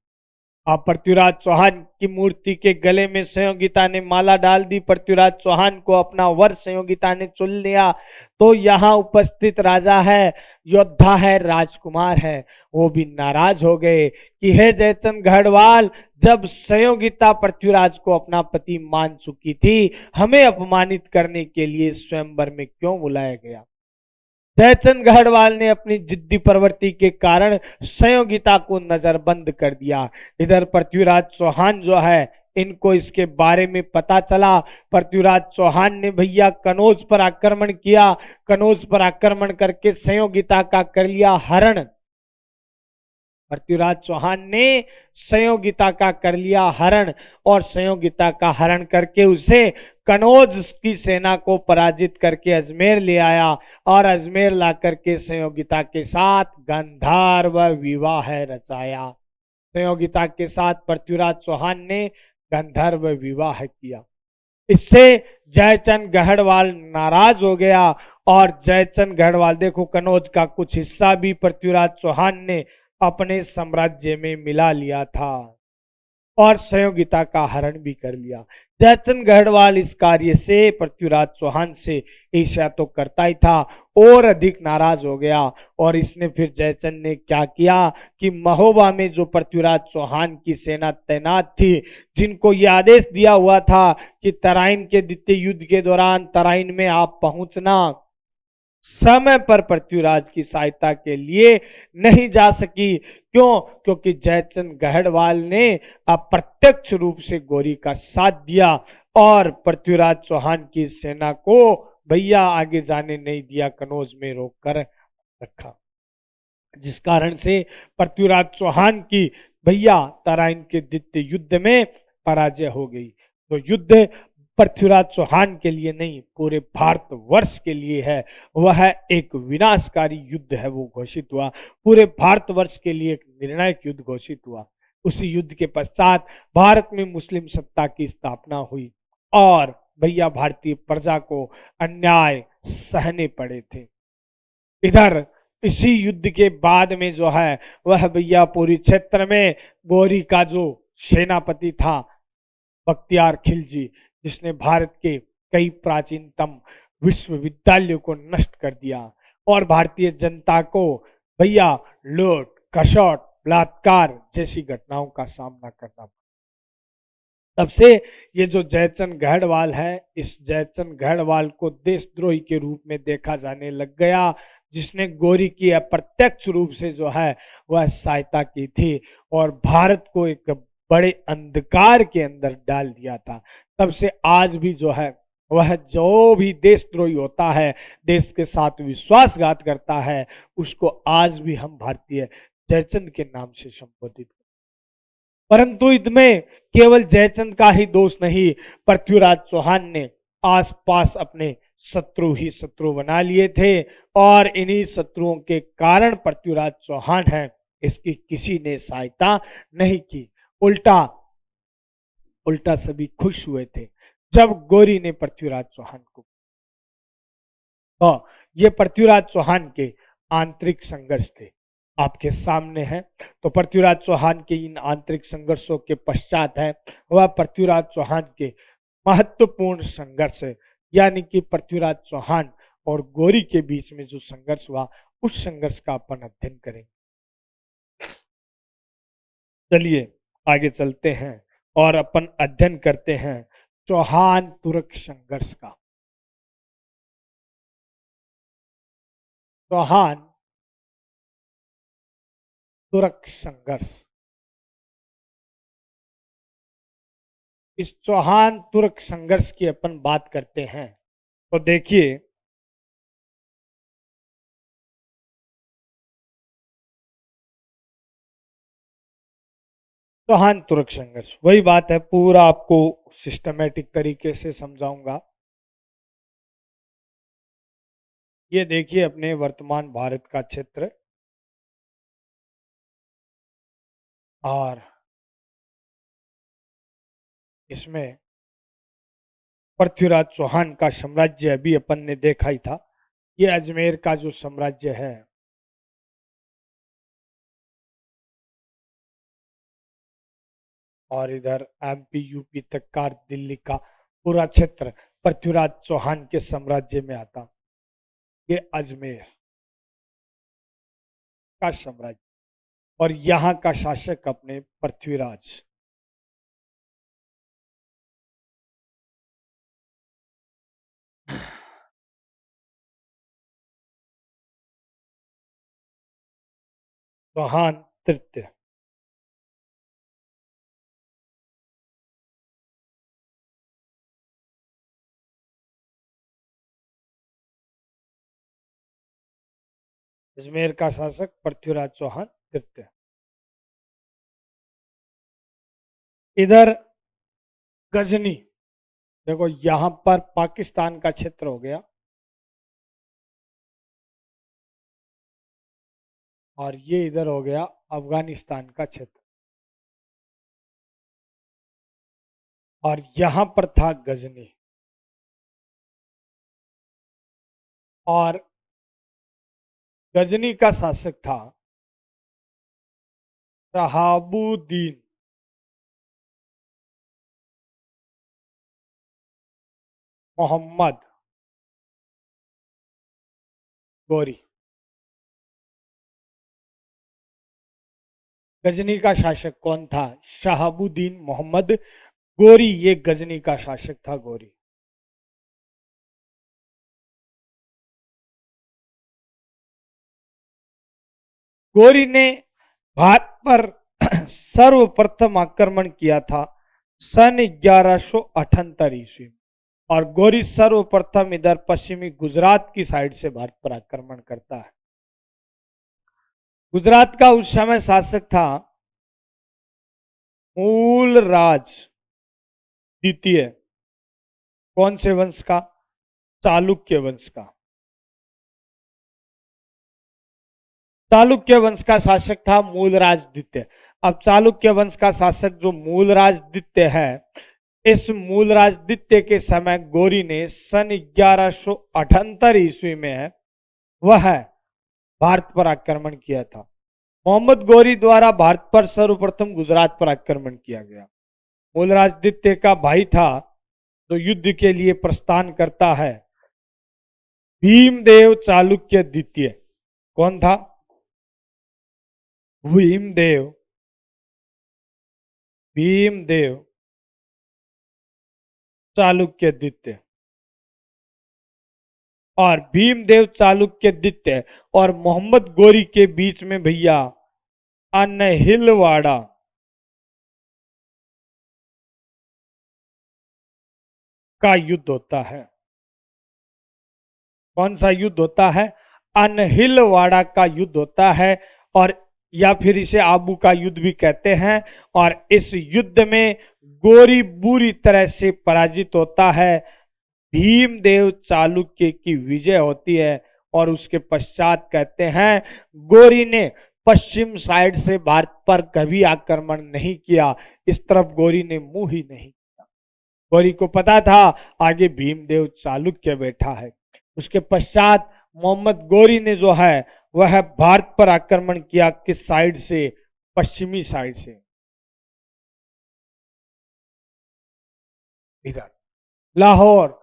पृथ्वीराज चौहान की मूर्ति के गले में संयोगिता ने माला डाल दी। पृथ्वीराज चौहान को अपना वर संयोगिता ने चुन लिया। तो यहाँ उपस्थित राजा है, योद्धा है, राजकुमार है, वो भी नाराज हो गए कि हे जयचंद गढ़वाल, जब संयोगिता पृथ्वीराज को अपना पति मान चुकी थी, हमें अपमानित करने के लिए स्वयंवर में क्यों बुलाया गया। जयचंद गढ़वाल ने अपनी जिद्दी प्रवृत्ति के कारण संयोगिता को नजरबंद कर दिया। इधर पृथ्वीराज चौहान जो है, इनको इसके बारे में पता चला। पृथ्वीराज चौहान ने भैया कनौज पर आक्रमण किया। कनौज पर आक्रमण करके संयोगिता का कर लिया हरण। पृथ्वीराज चौहान ने संयोगिता का कर लिया हरण और संयोगिता का हरण करके उसे कनौज की सेना को पराजित करके अजमेर ले आया और अजमेर ला करके संयोगिता के साथ गांधार विवाह रचाया। संयोगिता के साथ पृथ्वीराज चौहान ने गांधार विवाह किया। इससे जयचंद गढ़वाल नाराज हो गया और जयचंद गढ़वाल, देखो कनौज का कुछ हिस्सा भी पृथ्वीराज चौहान ने अपने साम्राज्य में मिला लिया था और संयोगिता का हरण भी कर लिया। जयचंद गढ़वाल इस कार्य से पृथ्वीराज चौहान से ईर्ष्या तो करता ही था और अधिक नाराज हो गया। और इसने फिर जयचंद ने क्या किया कि महोबा में जो पृथ्वीराज चौहान की सेना तैनात थी, जिनको यह आदेश दिया हुआ था कि तराइन के द्वितीय युद्ध के दौरान तराइन में आप पहुंचना, समय पर पृथ्वीराज की सहायता के लिए नहीं जा सकी। क्यों? क्योंकि जयचंद गढ़वाल ने अप्रत्यक्ष रूप से गौरी का साथ दिया और पृथ्वीराज चौहान की सेना को भैया आगे जाने नहीं दिया, कनौज में रोक कर रखा, जिस कारण से पृथ्वीराज चौहान की भैया तराइन के द्वितीय युद्ध में पराजय हो गई। तो युद्ध पृथ्वीराज चौहान के लिए नहीं, पूरे भारतवर्ष के लिए है। वह एक विनाशकारी युद्ध है, वो घोषित हुआ। पूरे भारतवर्ष के लिए एक निर्णायक युद्ध घोषित हुआ। उसी युद्ध के पश्चात भारत में मुस्लिम सत्ता की स्थापना हुई और भैया भारतीय प्रजा को अन्याय सहने पड़े थे। इधर इसी युद्ध के बाद में जो है वह भैया पूरी क्षेत्र में गौरी का जो सेनापति था बख्तियार खिलजी, जिसने भारत के कई प्राचीनतम विश्वविद्यालयों को नष्ट कर दिया और भारतीय जनता को भैया लूट, खसोट, बलात्कार जैसी घटनाओं का सामना करना पड़ा। तब से ये जो जयचंद गढ़वाल है, इस जयचंद गढ़वाल को देशद्रोही के रूप में देखा जाने लग गया, जिसने गौरी की अप्रत्यक्ष रूप से जो है वह सहायता की थी और भारत को एक बड़े अंधकार के अंदर डाल दिया था। तब से आज भी जो है वह जो भी देशद्रोही होता है, देश के साथ विश्वासघात करता है, उसको आज भी हम भारतीय जयचंद के नाम से संबोधित करते। परंतु इसमें केवल जयचंद का ही दोष नहीं, पृथ्वीराज चौहान ने आसपास अपने शत्रु ही शत्रु बना लिए थे और इन्हीं शत्रुओं के कारण पृथ्वीराज चौहान है, इसकी किसी ने सहायता नहीं की। उल्टा सभी खुश हुए थे जब गौरी ने पृथ्वीराज चौहान को। तो ये पृथ्वीराज चौहान के आंतरिक संघर्ष थे, आपके सामने है। तो पृथ्वीराज चौहान के इन आंतरिक संघर्षों के पश्चात है वह पृथ्वीराज चौहान के महत्वपूर्ण संघर्ष, यानी कि पृथ्वीराज चौहान और गौरी के बीच में जो संघर्ष हुआ, उस संघर्ष का अपन अध्ययन करेंगे। चलिए आगे चलते हैं और अपन अध्ययन करते हैं चौहान तुर्क संघर्ष का। चौहान तुर्क संघर्ष। इस चौहान तुर्क संघर्ष की अपन बात करते हैं तो देखिए, चौहान तुर्क संघर्ष वही बात है, पूरा आपको सिस्टमेटिक तरीके से समझाऊंगा। ये देखिए अपने वर्तमान भारत का क्षेत्र और इसमें पृथ्वीराज चौहान का साम्राज्य अभी अपन ने देखा ही था। ये अजमेर का जो साम्राज्य है, और इधर एमपी यूपी तक का दिल्ली का पूरा क्षेत्र पृथ्वीराज चौहान के साम्राज्य में आता। ये अजमेर का साम्राज्य और यहाँ का शासक अपने पृथ्वीराज। चौहान तृतीय। अजमेर का शासक पृथ्वीराज चौहान तृतीय। इधर गजनी, देखो यहां पर पाकिस्तान का क्षेत्र हो गया और ये इधर हो गया अफगानिस्तान का क्षेत्र और यहां पर था गजनी और गजनी का शासक था शहाबुद्दीन मोहम्मद गोरी। गजनी का शासक कौन था? शहाबुद्दीन मोहम्मद गोरी, ये गजनी का शासक था गोरी। गोरी ने भारत पर सर्वप्रथम आक्रमण किया था सन 1178 ईस्वी में और गोरी सर्वप्रथम इधर पश्चिमी गुजरात की साइड से भारत पर आक्रमण करता है। गुजरात का उस समय शासक था मूलराज द्वितीय। कौन से वंश का? चालुक्य वंश का। चालुक्य वंश का शासक था मूलराज द्वितीय। अब चालुक्य वंश का शासक जो मूलराज द्वितीय है, इस मूलराज द्वितीय के समय गोरी ने सन 1178 ईस्वी में वह भारत पर आक्रमण किया था। मोहम्मद गोरी द्वारा भारत पर सर्वप्रथम गुजरात पर आक्रमण किया गया। मूलराज द्वितीय का भाई था तो युद्ध के लिए प्रस्थान करता है भीमदेव चालुक्य द्वितीय। कौन था? भीमदेव चालुक्य द्वितीय। और भीमदेव चालुक्य द्वितीय और मोहम्मद गोरी के बीच में भैया अनहिलवाड़ा का युद्ध होता है। कौन सा युद्ध होता है? अनहिलवाड़ा का युद्ध होता है और या फिर इसे आबू का युद्ध भी कहते हैं। और इस युद्ध में गोरी बुरी तरह से पराजित होता है। भीमदेव चालुक्य की विजय होती है और उसके पश्चात कहते हैं गोरी ने पश्चिम साइड से भारत पर कभी आक्रमण नहीं किया। इस तरफ गोरी ने मुंह ही नहीं किया। गोरी को पता था आगे भीमदेव चालुक्य बैठा है। उसके पश्चात मोहम्मद गोरी ने जो है वह भारत पर आक्रमण किया। किस साइड से? पश्चिमी साइड से। इधर लाहौर,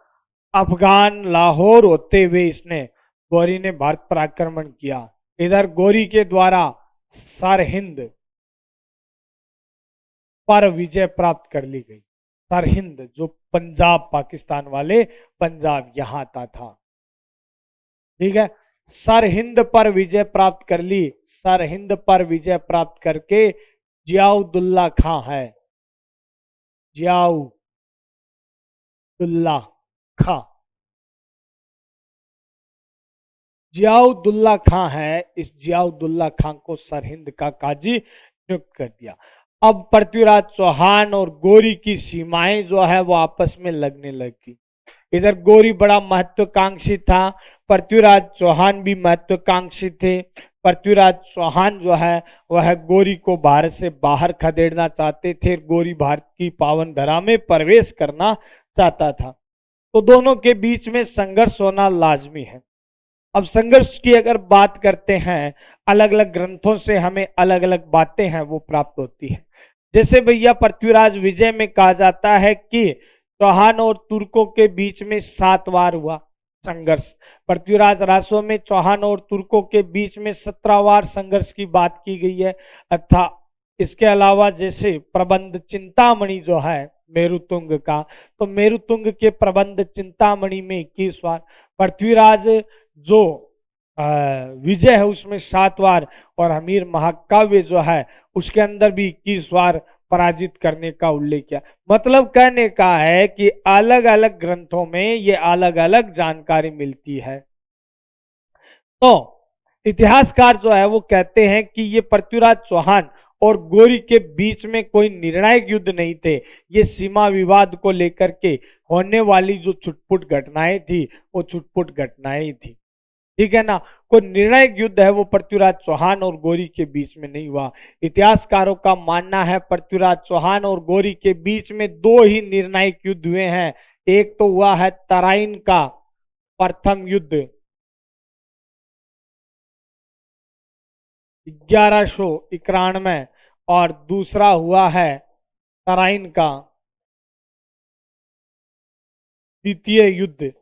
अफगान लाहौर होते हुए इसने गोरी ने भारत पर आक्रमण किया। इधर गोरी के द्वारा सरहिंद पर विजय प्राप्त कर ली गई। सरहिंद जो पंजाब, पाकिस्तान वाले पंजाब यहां आता था, ठीक है। सरहिंद पर विजय प्राप्त कर ली। सरहिंद पर विजय प्राप्त करके जियाउद्दौला खां है, जियाउद्दौला खां, जियाउद्दौला खां है। इस जियाउद्दौला खां को सरहिंद का काजी नियुक्त कर दिया। अब पृथ्वीराज चौहान और गोरी की सीमाएं जो है वो आपस में लगने लगी। इधर गोरी बड़ा महत्वाकांक्षी था, पृथ्वीराज चौहान भी महत्वाकांक्षी थे। पृथ्वीराज चौहान जो है वह गोरी को भारत से बाहर खदेड़ना चाहते थे। गोरी भारत की पावन धरा में प्रवेश करना चाहता था। तो दोनों के बीच में संघर्ष होना लाजमी है। अब संघर्ष की अगर बात करते हैं, अलग अलग ग्रंथों से हमें अलग अलग बातें हैं वो प्राप्त होती है। जैसे भैया पृथ्वीराज विजय में कहा जाता है कि चौहान और तुर्कों के बीच में 7 बार हुआ संघर्ष। पृथ्वीराज रासो में चौहान और तुर्कों के बीच में 17 बार संघर्ष की बात की गई है। अर्थात इसके अलावा जैसे प्रबंध चिंतामणि जो है मेरुतुंग का, तो मेरुतुंग के प्रबंध चिंतामणि में 21 बार, पृथ्वीराज जो विजय है उसमें 7 बार, और हमीर महाकाव्य जो है उसके अंदर भी 21 बार पराजित करने का उल्लेख किया। मतलब कहने का है कि अलग अलग ग्रंथों में ये अलग अलग जानकारी मिलती है। तो इतिहासकार जो है वो कहते हैं कि ये पृथ्वीराज चौहान और गोरी के बीच में कोई निर्णायक युद्ध नहीं थे, ये सीमा विवाद को लेकर के होने वाली जो छुटपुट घटनाएं थी वो छुटपुट घटनाएं थी, ठीक है ना। कोई निर्णायक युद्ध है वो पृथ्वीराज चौहान और गोरी के बीच में नहीं हुआ। इतिहासकारों का मानना है पृथ्वीराज चौहान और गोरी के बीच में 2 ही निर्णायक युद्ध हुए हैं। एक तो हुआ है तराइन का प्रथम युद्ध 1191, और दूसरा हुआ है तराइन का द्वितीय युद्ध।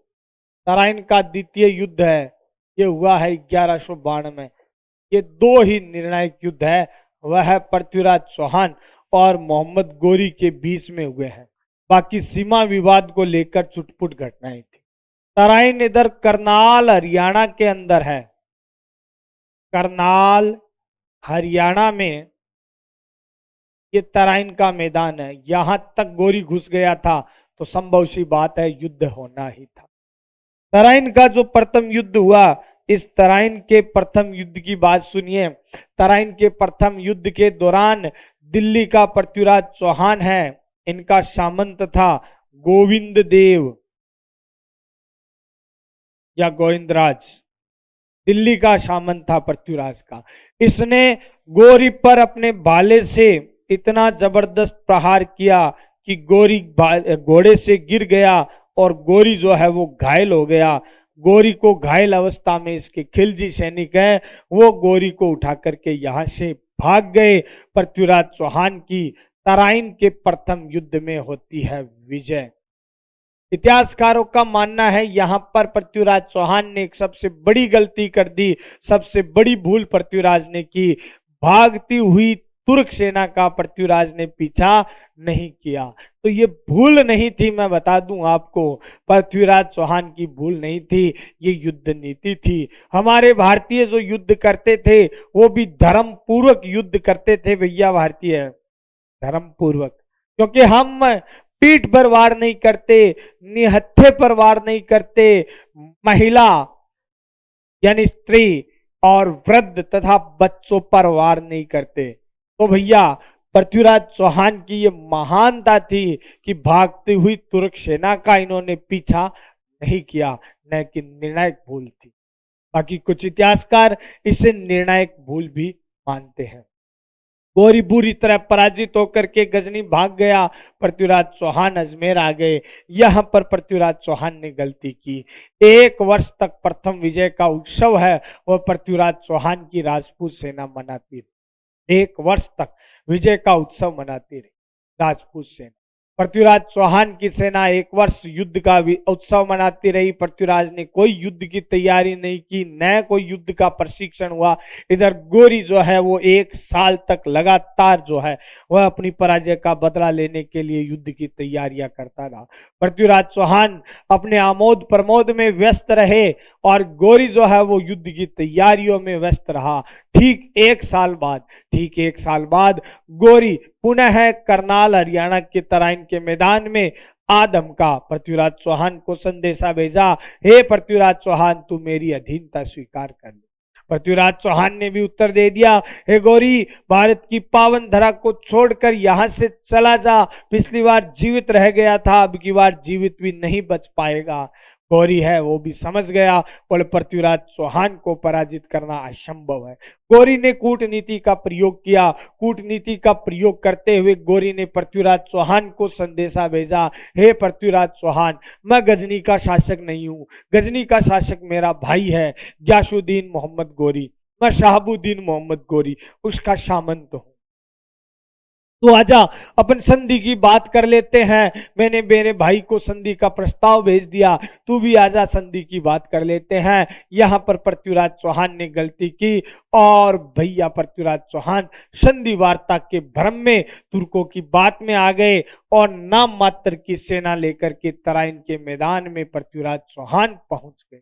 तराइन का द्वितीय युद्ध है, ये हुआ है 1192 में। ये 2 ही निर्णायक युद्ध है, वह है पृथ्वीराज चौहान और मोहम्मद गोरी के बीच में हुए हैं। बाकी सीमा विवाद को लेकर छुटपुट घटनाएं थी। तराइन इधर करनाल हरियाणा के अंदर है, करनाल हरियाणा में ये तराइन का मैदान है। यहां तक गोरी घुस गया था तो संभव सी बात है युद्ध होना ही था। तराइन का जो प्रथम युद्ध हुआ, इस तराइन के प्रथम युद्ध की बात सुनिए। तराइन के प्रथम युद्ध के दौरान दिल्ली का पृथ्वीराज चौहान है, इनका सामंत था गोविंद देव या गोविंदराज, दिल्ली का सामंत था पृथ्वीराज का। इसने गोरी पर अपने भाले से इतना जबरदस्त प्रहार किया कि गोरी घोड़े से गिर गया और गोरी जो है वो घायल हो गया। गोरी को घायल अवस्था में इसके खिलजी सैनिक है वो गोरी को उठा करके यहां से भाग गए। पृथ्वीराज चौहान की तराइन के प्रथम युद्ध में होती है विजय। इतिहासकारों का मानना है यहां पर पृथ्वीराज चौहान ने एक सबसे बड़ी गलती कर दी, सबसे बड़ी भूल पृथ्वीराज ने की। भागती हुई तुर्क सेना का पृथ्वीराज ने पीछा नहीं किया। तो ये भूल नहीं थी, मैं बता दूं आपको, पृथ्वीराज चौहान की भूल नहीं थी, ये युद्ध नीति थी। हमारे भारतीय जो युद्ध करते थे वो भी धर्म पूर्वक युद्ध करते थे भैया, भारतीय धर्म पूर्वक, क्योंकि हम पीठ पर वार नहीं करते, निहत्थे पर वार नहीं करते, महिला यानी स्त्री और वृद्ध तथा बच्चों पर वार नहीं करते। तो भैया पृथ्वीराज चौहान की ये महानता थी कि भागती हुई तुर्क सेना का इन्होंने पीछा नहीं किया, न कि निर्णायक भूल थी। बाकी कुछ इतिहासकार इसे निर्णायक भूल भी मानते हैं। गोरी बुरी तरह पराजित होकर के गजनी भाग गया, पृथ्वीराज चौहान अजमेर आ गए। यहां पर पृथ्वीराज चौहान ने गलती की। 1 वर्ष तक प्रथम विजय का उत्सव है वह पृथ्वीराज चौहान की राजपूत सेना मनाती रही। 1 वर्ष तक विजय का उत्सव मनाती रही राजपूत सेना। पृथ्वीराज चौहान की सेना 1 वर्ष युद्ध का उत्सव मनाती रही। पृथ्वीराज ने कोई युद्ध की तैयारी नहीं की, न कोई युद्ध का प्रशिक्षण हुआ। इधर गोरी जो है वो 1 साल तक लगातार जो है वह अपनी पराजय का बदला लेने के लिए युद्ध की तैयारियां करता रहा। पृथ्वीराज चौहान अपने आमोद प्रमोद में व्यस्त रहे और गोरी जो है वो युद्ध की तैयारियों में व्यस्त रहा। ठीक 1 साल बाद गोरी पुनः करनाल हरियाणा के तराइन के मैदान में आदम का पृथ्वीराज चौहान को संदेशा भेजा, हे पृथ्वीराज चौहान तू मेरी अधीनता स्वीकार कर ले। पृथ्वीराज चौहान ने भी उत्तर दे दिया, हे गोरी भारत की पावन धरा को छोड़कर यहां से चला जा, पिछली बार जीवित रह गया था अब की बार जीवित भी नहीं बच पाएगा। गोरी है वो भी समझ गया, बोले पृथ्वीराज चौहान को पराजित करना असंभव है। गोरी ने कूटनीति का प्रयोग किया। कूटनीति का प्रयोग करते हुए गोरी ने पृथ्वीराज चौहान को संदेशा भेजा, हे पृथ्वीराज चौहान मैं गजनी का शासक नहीं हूं, गजनी का शासक मेरा भाई है गयासुद्दीन मोहम्मद गोरी, मैं शहाबुद्दीन मोहम्मद गोरी उसका सामंत हूं। तो आजा अपन संधि की बात कर लेते हैं। मैंने मेरे भाई को संधि का प्रस्ताव भेज दिया, तू भी आजा संधि की बात कर लेते हैं। यहाँ पर पृथ्वीराज चौहान ने गलती की और भैया पृथ्वीराज चौहान संधि वार्ता के भ्रम में तुर्कों की बात में आ गए और नाम मात्र की सेना लेकर के तराइन के मैदान में पृथ्वीराज चौहान पहुंच गए।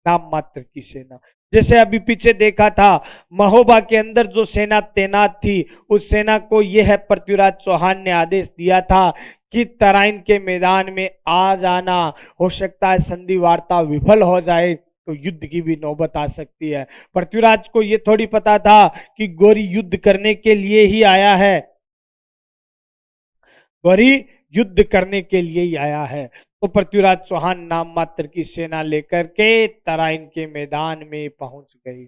नाम मात्र की सेना, जैसे अभी पीछे देखा था महोबा के अंदर जो सेना तैनात थी, उस सेना को यह पृथ्वीराज चौहान ने आदेश दिया था कि तराइन के मैदान में आ जाना, हो सकता है संधि वार्ता विफल हो जाए तो युद्ध की भी नौबत आ सकती है। पृथ्वीराज को यह थोड़ी पता था कि गौरी युद्ध करने के लिए ही आया है, गौरी युद्ध करने के लिए ही आया है। तो पृथ्वीराज चौहान नाम मात्र की सेना लेकर के तराइन के मैदान में पहुंच गए,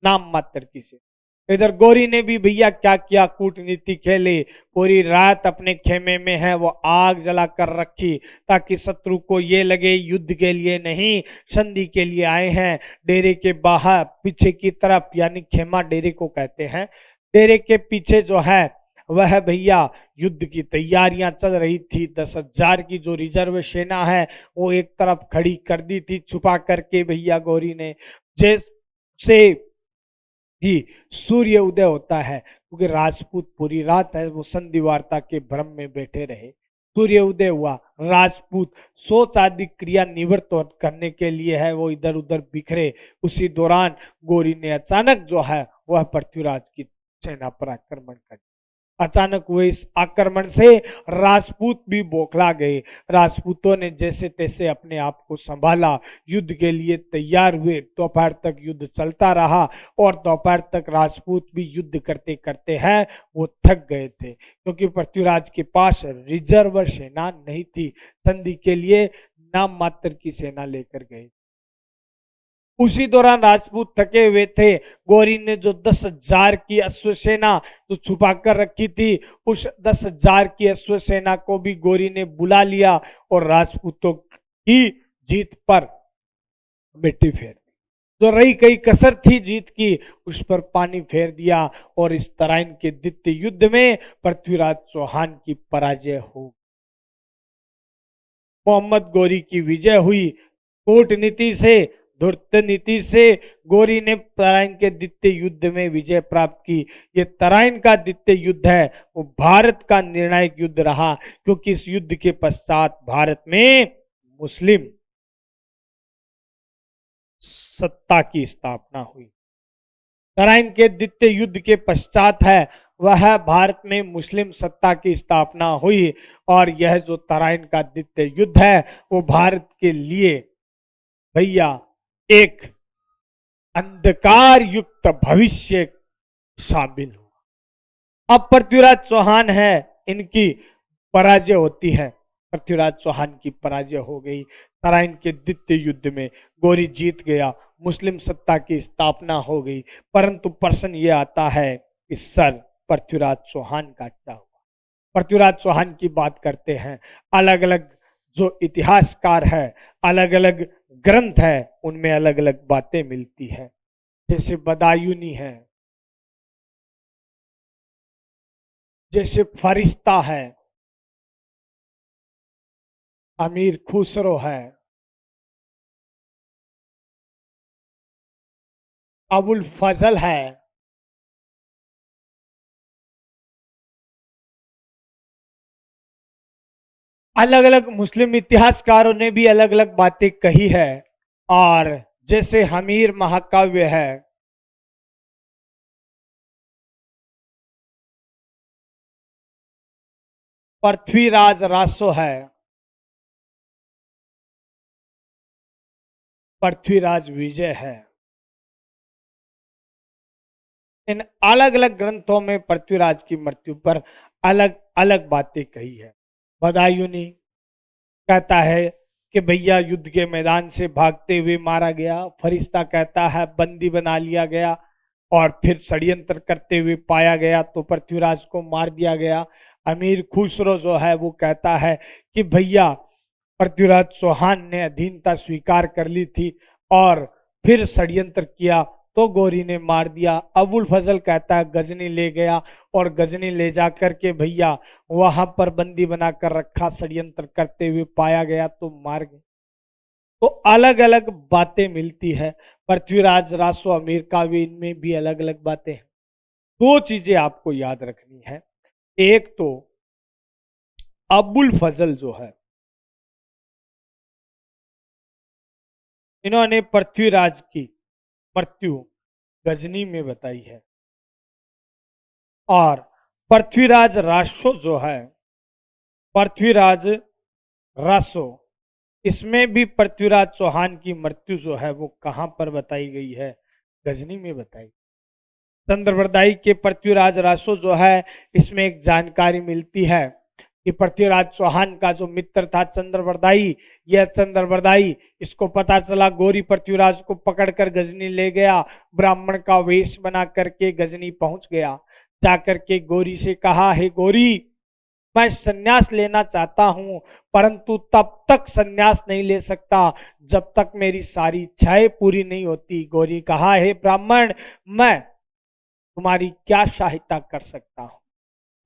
नाम मात्र की सेना। इधर गौरी ने भी भैया क्या किया, कूटनीति खेले, पूरी रात अपने खेमे में है वो आग जला कर रखी ताकि शत्रु को ये लगे युद्ध के लिए नहीं संधि के लिए आए हैं। डेरे के बाहर पीछे की तरफ, यानी खेमा डेरे को कहते हैं, डेरे के पीछे जो है वह भैया युद्ध की तैयारियां चल रही थी। 10,000 की जो रिजर्व सेना है वो एक तरफ खड़ी कर दी थी छुपा करके भैया गौरी ने। जैसे ही सूर्य उदय होता है, क्योंकि राजपूत पूरी रात है वो संधि वार्ता के भ्रम में बैठे रहे, सूर्य उदय हुआ, राजपूत सोच आदि क्रिया निवृत्त करने के लिए है वो इधर उधर बिखरे। उसी दौरान गौरी ने अचानक जो है वह पृथ्वीराज की सेना पर आक्रमण कर। अचानक हुए इस आक्रमण से राजपूत भी बौखला गए। राजपूतों ने जैसे तैसे अपने आप को संभाला, युद्ध के लिए तैयार हुए। दोपहर तक युद्ध चलता रहा और दोपहर तक राजपूत भी युद्ध करते करते हैं वो थक गए थे, क्योंकि पृथ्वीराज के पास रिजर्व सेना नहीं थी। संधि के लिए नाम मात्र की सेना लेकर गए। उसी दौरान राजपूत थके हुए थे। गौरी ने जो 10,000 की अश्वसेना जो छुपा कर रखी थी, उस 10,000 की अश्वसेना को भी गौरी ने बुला लिया और राजपूतों की जीत पर मिट्टी फेर दी। जो रही कई कसर थी जीत की, उस पर पानी फेर दिया और इस तराइन के द्वितीय युद्ध में पृथ्वीराज चौहान की पराजय हो, मोहम्मद गौरी की विजय हुई। कूटनीति से, धूर्त नीति से गौरी ने तराइन के द्वितीय युद्ध में विजय प्राप्त की। ये तराइन का द्वितीय युद्ध है वो भारत का निर्णायक युद्ध रहा, क्योंकि इस युद्ध के पश्चात भारत में मुस्लिम सत्ता की स्थापना हुई। तराइन के द्वितीय युद्ध के पश्चात है वह भारत में मुस्लिम सत्ता की स्थापना हुई और यह जो तराइन का द्वितीय युद्ध है वो भारत के लिए भैया एक अंधकार युक्त भविष्य शामिल हुआ। अब पृथ्वीराज चौहान है, इनकी पराजय होती है, पृथ्वीराज चौहान की पराजय हो गई। तराइन के द्वितीय युद्ध में गौरी जीत गया, मुस्लिम सत्ता की स्थापना हो गई। परंतु प्रश्न ये आता है कि सर पृथ्वीराज चौहान का क्या हुआ। पृथ्वीराज चौहान की बात करते हैं, अलग अलग जो इतिहासकार है, अलग अलग ग्रंथ है, उनमें अलग अलग बातें मिलती है। जैसे बदायूनी है, जैसे फरिश्ता है, अमीर खुसरो है, अबुल फजल है, अलग अलग मुस्लिम इतिहासकारों ने भी अलग अलग बातें कही है। और जैसे हमीर महाकाव्य है, पृथ्वीराज रासो है, पृथ्वीराज विजय है, इन अलग अलग ग्रंथों में पृथ्वीराज की मृत्यु पर अलग अलग बातें कही है। बदायूनी कहता है कि भैया युद्ध के मैदान से भागते हुए मारा गया। फरिश्ता कहता है बंदी बना लिया गया और फिर षड्यंत्र करते हुए पाया गया तो पृथ्वीराज को मार दिया गया। अमीर खुसरो जो है वो कहता है कि भैया पृथ्वीराज चौहान ने अधीनता स्वीकार कर ली थी और फिर षड्यंत्र किया तो गौरी ने मार दिया। अबुल फजल कहता है गजनी ले गया और गजनी ले जा करके भैया वहां पर बंदी बनाकर रखा, षड्यंत्र करते हुए पाया गया तो मार गए। तो अलग अलग बातें मिलती है। पृथ्वीराज रासो अमीर का भी, इनमें भी अलग अलग बातें हैं। दो चीजें आपको याद रखनी है। एक तो अबुल फजल जो है, इन्होंने पृथ्वीराज की मृत्यु गजनी में बताई है, और पृथ्वीराज रासो जो है, पृथ्वीराज रासो, इसमें भी पृथ्वीराज चौहान की मृत्यु जो है वो कहां पर बताई गई है? गजनी में बताई। चंद्रबरदाई के पृथ्वीराज रासो जो है, इसमें एक जानकारी मिलती है कि पृथ्वीराज चौहान का जो मित्र था चंद्रबरदाई, यह चंद्रबरदाई, इसको पता चला गौरी पृथ्वीराज को पकड़कर गजनी ले गया, ब्राह्मण का वेश बना करके गजनी पहुंच गया। जाकर के गौरी से कहा, हे गौरी, मैं संन्यास लेना चाहता हूं, परंतु तब तक संन्यास नहीं ले सकता जब तक मेरी सारी इच्छाएं पूरी नहीं होती। गौरी कहा, हे ब्राह्मण, मैं तुम्हारी क्या सहायता कर सकता हूं?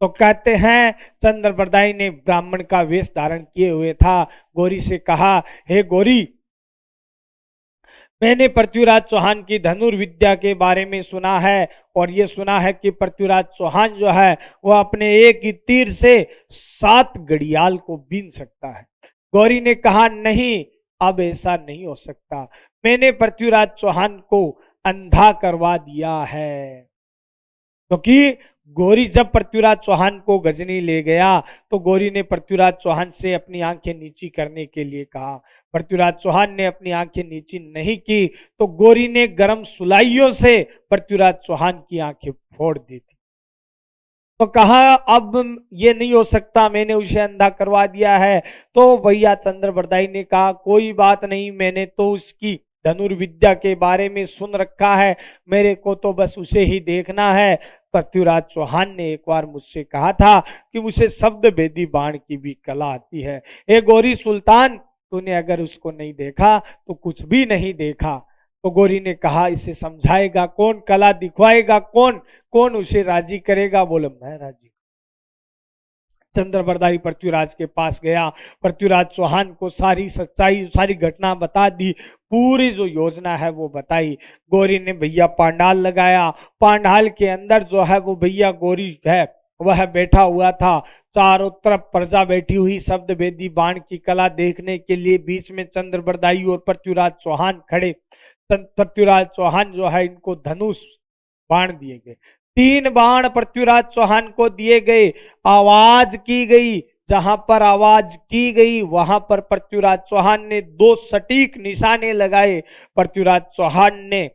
तो कहते हैं चंद्रबरदाई ने ब्राह्मण का वेश धारण किए हुए था, गौरी से कहा, हे गौरी, मैंने पृथ्वीराज चौहान की धनुर्विद्या के बारे में सुना है, और ये सुना है कि पृथ्वीराज चौहान जो है वह अपने एक ही तीर से 7 घड़ियाल को बीन सकता है। गौरी ने कहा, नहीं, अब ऐसा नहीं हो सकता, मैंने पृथ्वीराज चौहान को अंधा करवा दिया है। क्योंकि गौरी जब पृथ्वीराज चौहान को गजनी ले गया तो गौरी ने पृथ्वीराज चौहान से अपनी आंखें नीची करने के लिए कहा। पृथ्वीराज चौहान ने अपनी आंखें नीची नहीं की तो गौरी ने गर्म सुलाइयों से पृथ्वीराज चौहान की आंखें फोड़ दी थी। तो कहा, अब ये नहीं हो सकता, मैंने उसे अंधा करवा दिया है। तो भैया चंद्रबरदाई ने कहा, कोई बात नहीं, मैंने तो उसकी धनुर्विद्या के बारे में सुन रखा है, मेरे को तो बस उसे ही देखना है। पृथ्वीराज चौहान ने एक बार मुझसे कहा था कि उसे शब्द भेदी बाण की भी कला आती है। ए गौरी सुल्तान, तूने अगर उसको नहीं देखा तो कुछ भी नहीं देखा। तो गौरी ने कहा, इसे समझाएगा कौन, कला दिखवाएगा कौन, कौन उसे राजी करेगा? बोले, मैं राजी। चंद्रबरदाई पृथ्वीराज के पास गया, पृथ्वीराज चौहान को सारी सच्चाई, सारी घटना बता दी, पूरी जो योजना है वो बताई। गौरी ने भैया पांडाल लगाया, पांडाल के अंदर जो है वो भैया गौरी है वह बैठा हुआ था, चारों तरफ प्रजा बैठी हुई शब्द वेदी बाण की कला देखने के लिए, बीच में चंद्रबरदाई और पृथ्वीराज चौहान खड़े। पृथ्वीराज चौहान जो है, इनको धनुष बाण दिए गए, 3 बाण पृथ्वीराज चौहान को दिए गए। आवाज की गई, जहां पर आवाज की गई वहां पर पृथ्वीराज चौहान ने 2 सटीक निशाने लगाए। पृथ्वीराज चौहान ने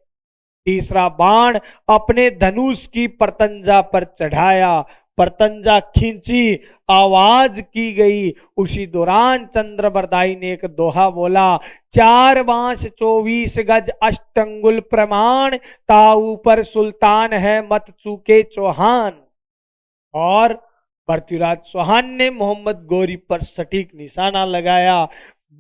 तीसरा बाण अपने धनुष की परतंजा पर चढ़ाया, परतंजा खींची, आवाज की गई। उसी दौरान चंद्रबरदाई ने एक दोहा बोला, 4 बांस 24 गज अष्टंगुल प्रमाण, ताऊ पर सुल्तान है मत चूके चौहान। और पृथ्वीराज चौहान ने मोहम्मद गौरी पर सटीक निशाना लगाया,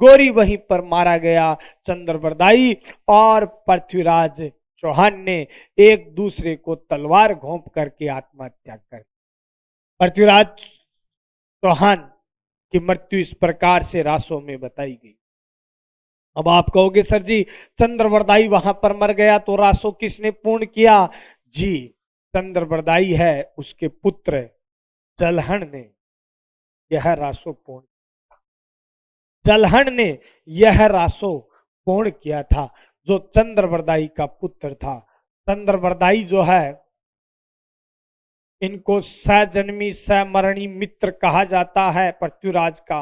गौरी वहीं पर मारा गया। चंद्रबरदाई और पृथ्वीराज चौहान ने एक दूसरे को तलवार घोंप करके आत्महत्या कर। पृथ्वीराज चौहान की मृत्यु इस प्रकार से रासों में बताई गई। अब आप कहोगे, सर जी चंद्रबरदाई वहां पर मर गया तो रासो किसने पूर्ण किया? जी, चंद्रबरदाई है, उसके पुत्र जलहण ने यह रासो पूर्ण किया। जलहण ने यह रासो पूर्ण किया था, जो चंद्रबरदाई का पुत्र था। चंद्रबरदाई जो है, इनको सजन्मी समरणी मित्र कहा जाता है पृथ्वीराज का।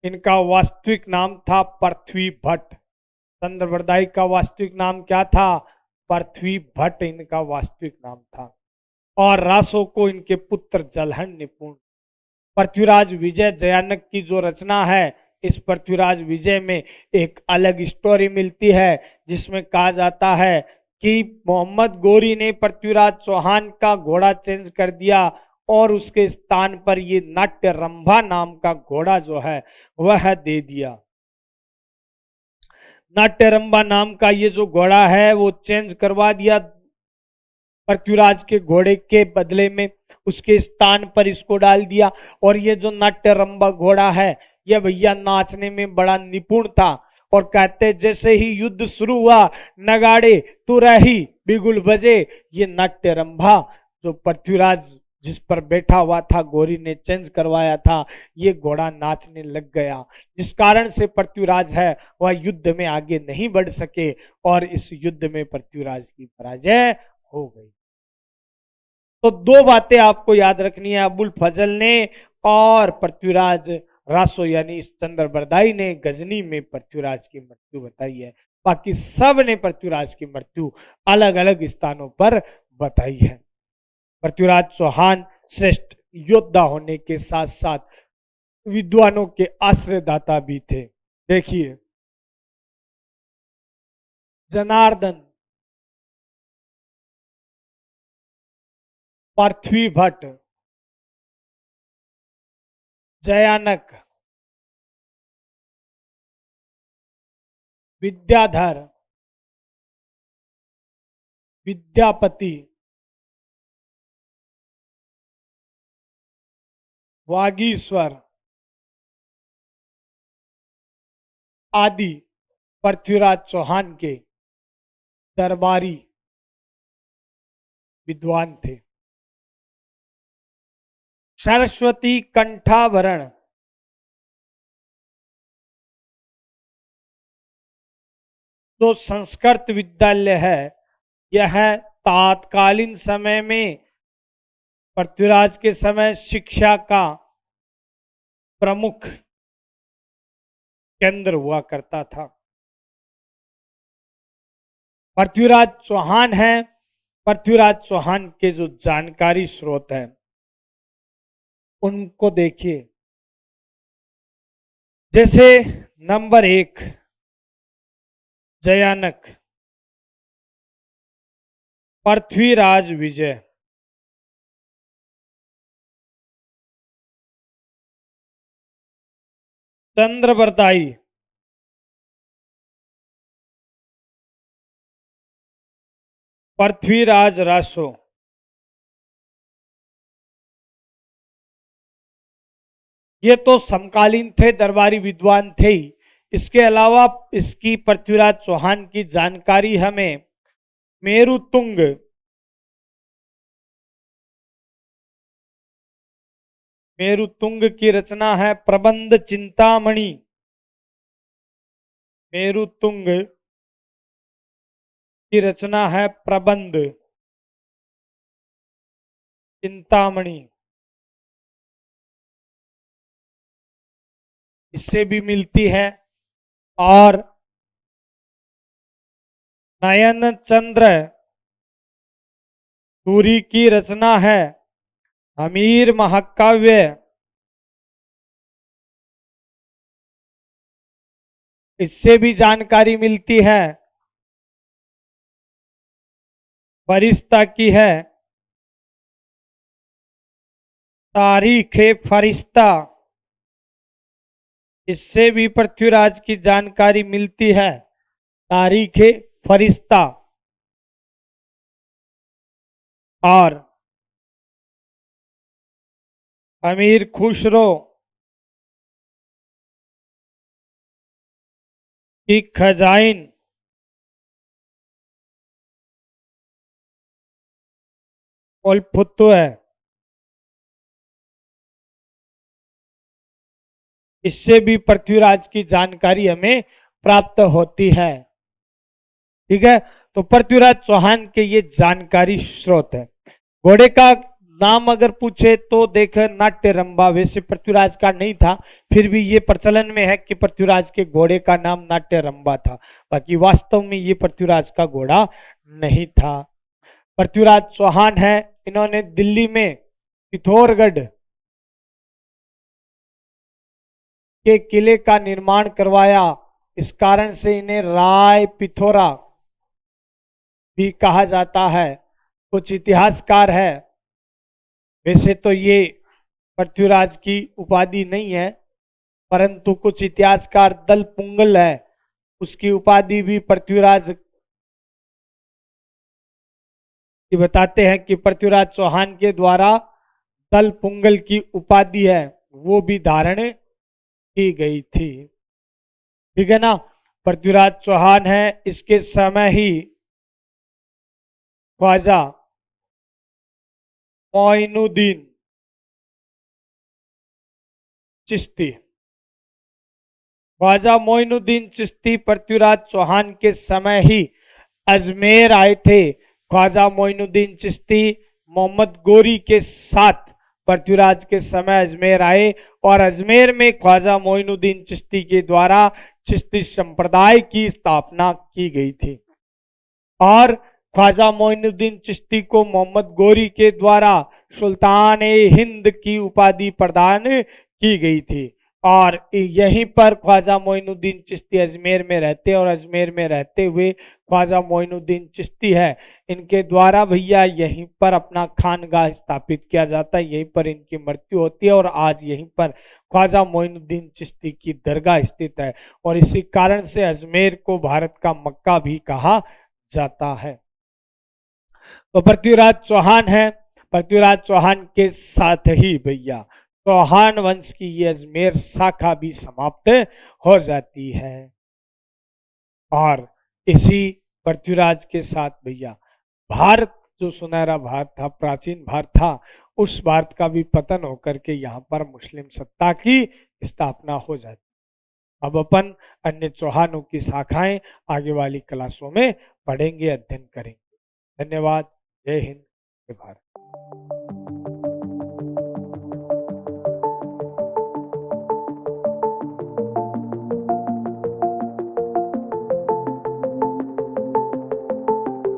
इनका वास्तविक नाम था पृथ्वी भट्ट। चंद्रबरदाई का वास्तविक नाम क्या था? पृथ्वी भट्ट इनका वास्तविक नाम था। और रासो को इनके पुत्र जलहण ने पूर्ण। पृथ्वीराज विजय जयानक की जो रचना है, इस पृथ्वीराज विजय में एक अलग स्टोरी मिलती है, जिसमें कहा जाता है कि मोहम्मद गौरी ने पृथ्वीराज चौहान का घोड़ा चेंज कर दिया और उसके स्थान पर ये नाट्य रंभा नाम का घोड़ा जो है वह दे दिया। नाट्य रंभा नाम का ये जो घोड़ा है वो चेंज करवा दिया, पृथ्वीराज के घोड़े के बदले में उसके स्थान पर इसको डाल दिया। और ये जो नाट्यरंभा घोड़ा है ये भैया नाचने में बड़ा निपुण था। और कहते जैसे ही युद्ध शुरू हुआ नगाड़े तुरही बिगुल बजे, ये नाट्यरंभा जो पृथ्वीराज जिस पर बैठा हुआ था गौरी ने चेंज करवाया था, ये घोड़ा नाचने लग गया, जिस कारण से पृथ्वीराज है वह युद्ध में आगे नहीं बढ़ सके और इस युद्ध में पृथ्वीराज की पराजय हो गई। तो दो बातें आपको याद रखनी है, अबुल फजल ने और पृथ्वीराज रासो यानी चंद्रबरदाई ने गजनी में पृथ्वीराज की मृत्यु बताई है। बाकी सब ने पृथ्वीराज की मृत्यु अलग अलग स्थानों पर बताई है। पृथ्वीराज चौहान श्रेष्ठ योद्धा होने के साथ साथ विद्वानों के आश्रयदाता भी थे। देखिए जनार्दन, पृथ्वी भट्ट, जयानक, विद्याधर, विद्यापति, वागीश्वर आदि पृथ्वीराज चौहान के दरबारी विद्वान थे। सरस्वती कंठाभरण जो संस्कृत विद्यालय है यह तात्कालीन समय में पृथ्वीराज के समय शिक्षा का प्रमुख केंद्र हुआ करता था। पृथ्वीराज चौहान है, पृथ्वीराज चौहान के जो जानकारी स्रोत है उनको देखिए। जैसे नंबर 1 जयानक, पृथ्वीराज विजय, चंद्रबरदाई, पृथ्वीराज रासो, ये तो समकालीन थे, दरबारी विद्वान थे ही। इसके अलावा इसकी पृथ्वीराज चौहान की जानकारी हमें मेरुतुंग, मेरुतुंग की रचना है प्रबंध चिंतामणि, मेरुतुंग की रचना है प्रबंध चिंतामणि, इससे भी मिलती है। और नयन चंद्र सूरी की रचना है हमीर महाकाव्य, इससे भी जानकारी मिलती है। फरिश्ता की है तारीख फरिश्ता, इससे भी पृथ्वीराज की जानकारी मिलती है, तारीख फरिश्ता। और अमीर खुसरो की खजाइन, है, इससे भी पृथ्वीराज की जानकारी हमें प्राप्त होती है। ठीक है, तो पृथ्वीराज चौहान के ये जानकारी स्रोत है। घोड़े का नाम अगर पूछे तो देख नाट्यरंभा, वैसे पृथ्वीराज का नहीं था, फिर भी ये प्रचलन में है कि पृथ्वीराज के घोड़े का नाम नाट्यरंभा था, बाकी वास्तव में ये पृथ्वीराज का घोड़ा नहीं था। पृथ्वीराज चौहान है, इन्होंने दिल्ली में पिथौरगढ़ के किले का निर्माण करवाया, इस कारण से इन्हें राय पिथौरा भी कहा जाता है। कुछ इतिहासकार है, वैसे तो ये पृथ्वीराज की उपाधि नहीं है, परंतु कुछ इतिहासकार दल पुंगल है उसकी उपाधि भी पृथ्वीराज कि बताते हैं कि पृथ्वीराज चौहान के द्वारा दल पुंगल की उपाधि है वो भी धारण की गई थी। ठीक है ना। पृथ्वीराज चौहान है, इसके समय ही ख्वाजा मोइनुद्दीन चिश्ती, ख्वाजा मोइनुद्दीन चिश्ती पृथ्वीराज चौहान के समय ही अजमेर आए थे। ख्वाजा मोइनुद्दीन चिश्ती मोहम्मद गोरी के साथ पृथ्वीराज के समय अजमेर आए और अजमेर में ख्वाजा मोइनुद्दीन चिश्ती के द्वारा चिश्ती संप्रदाय की स्थापना की गई थी और ख्वाजा मोइनुद्दीन चिश्ती को मोहम्मद गोरी के द्वारा सुल्तान ए हिंद की उपाधि प्रदान की गई थी और यहीं पर ख्वाजा मोइनुद्दीन चिश्ती अजमेर में रहते और अजमेर में रहते हुए ख्वाजा मोइनुद्दीन चिश्ती है इनके द्वारा भैया यहीं पर अपना खानगाह स्थापित किया जाता है, यहीं पर इनकी मृत्यु होती है और आज यहीं पर ख्वाजा मोइनुद्दीन चिश्ती की दरगाह स्थित है और इसी कारण से अजमेर को भारत का मक्का भी कहा जाता है। तो पृथ्वीराज चौहान है, पृथ्वीराज चौहान के साथ ही भैया चौहान वंश की ये अजमेर शाखा भी समाप्त हो जाती है और इसी पृथ्वीराज के साथ भैया भारत जो सुनहरा भारत था, प्राचीन भारत था, उस भारत का भी पतन होकर के यहाँ पर मुस्लिम सत्ता की स्थापना हो जाती। अब अपन अन्य चौहानों की शाखाएं आगे वाली क्लासों में पढ़ेंगे, अध्ययन करेंगे। धन्यवाद। जय हिंद, जय भारत।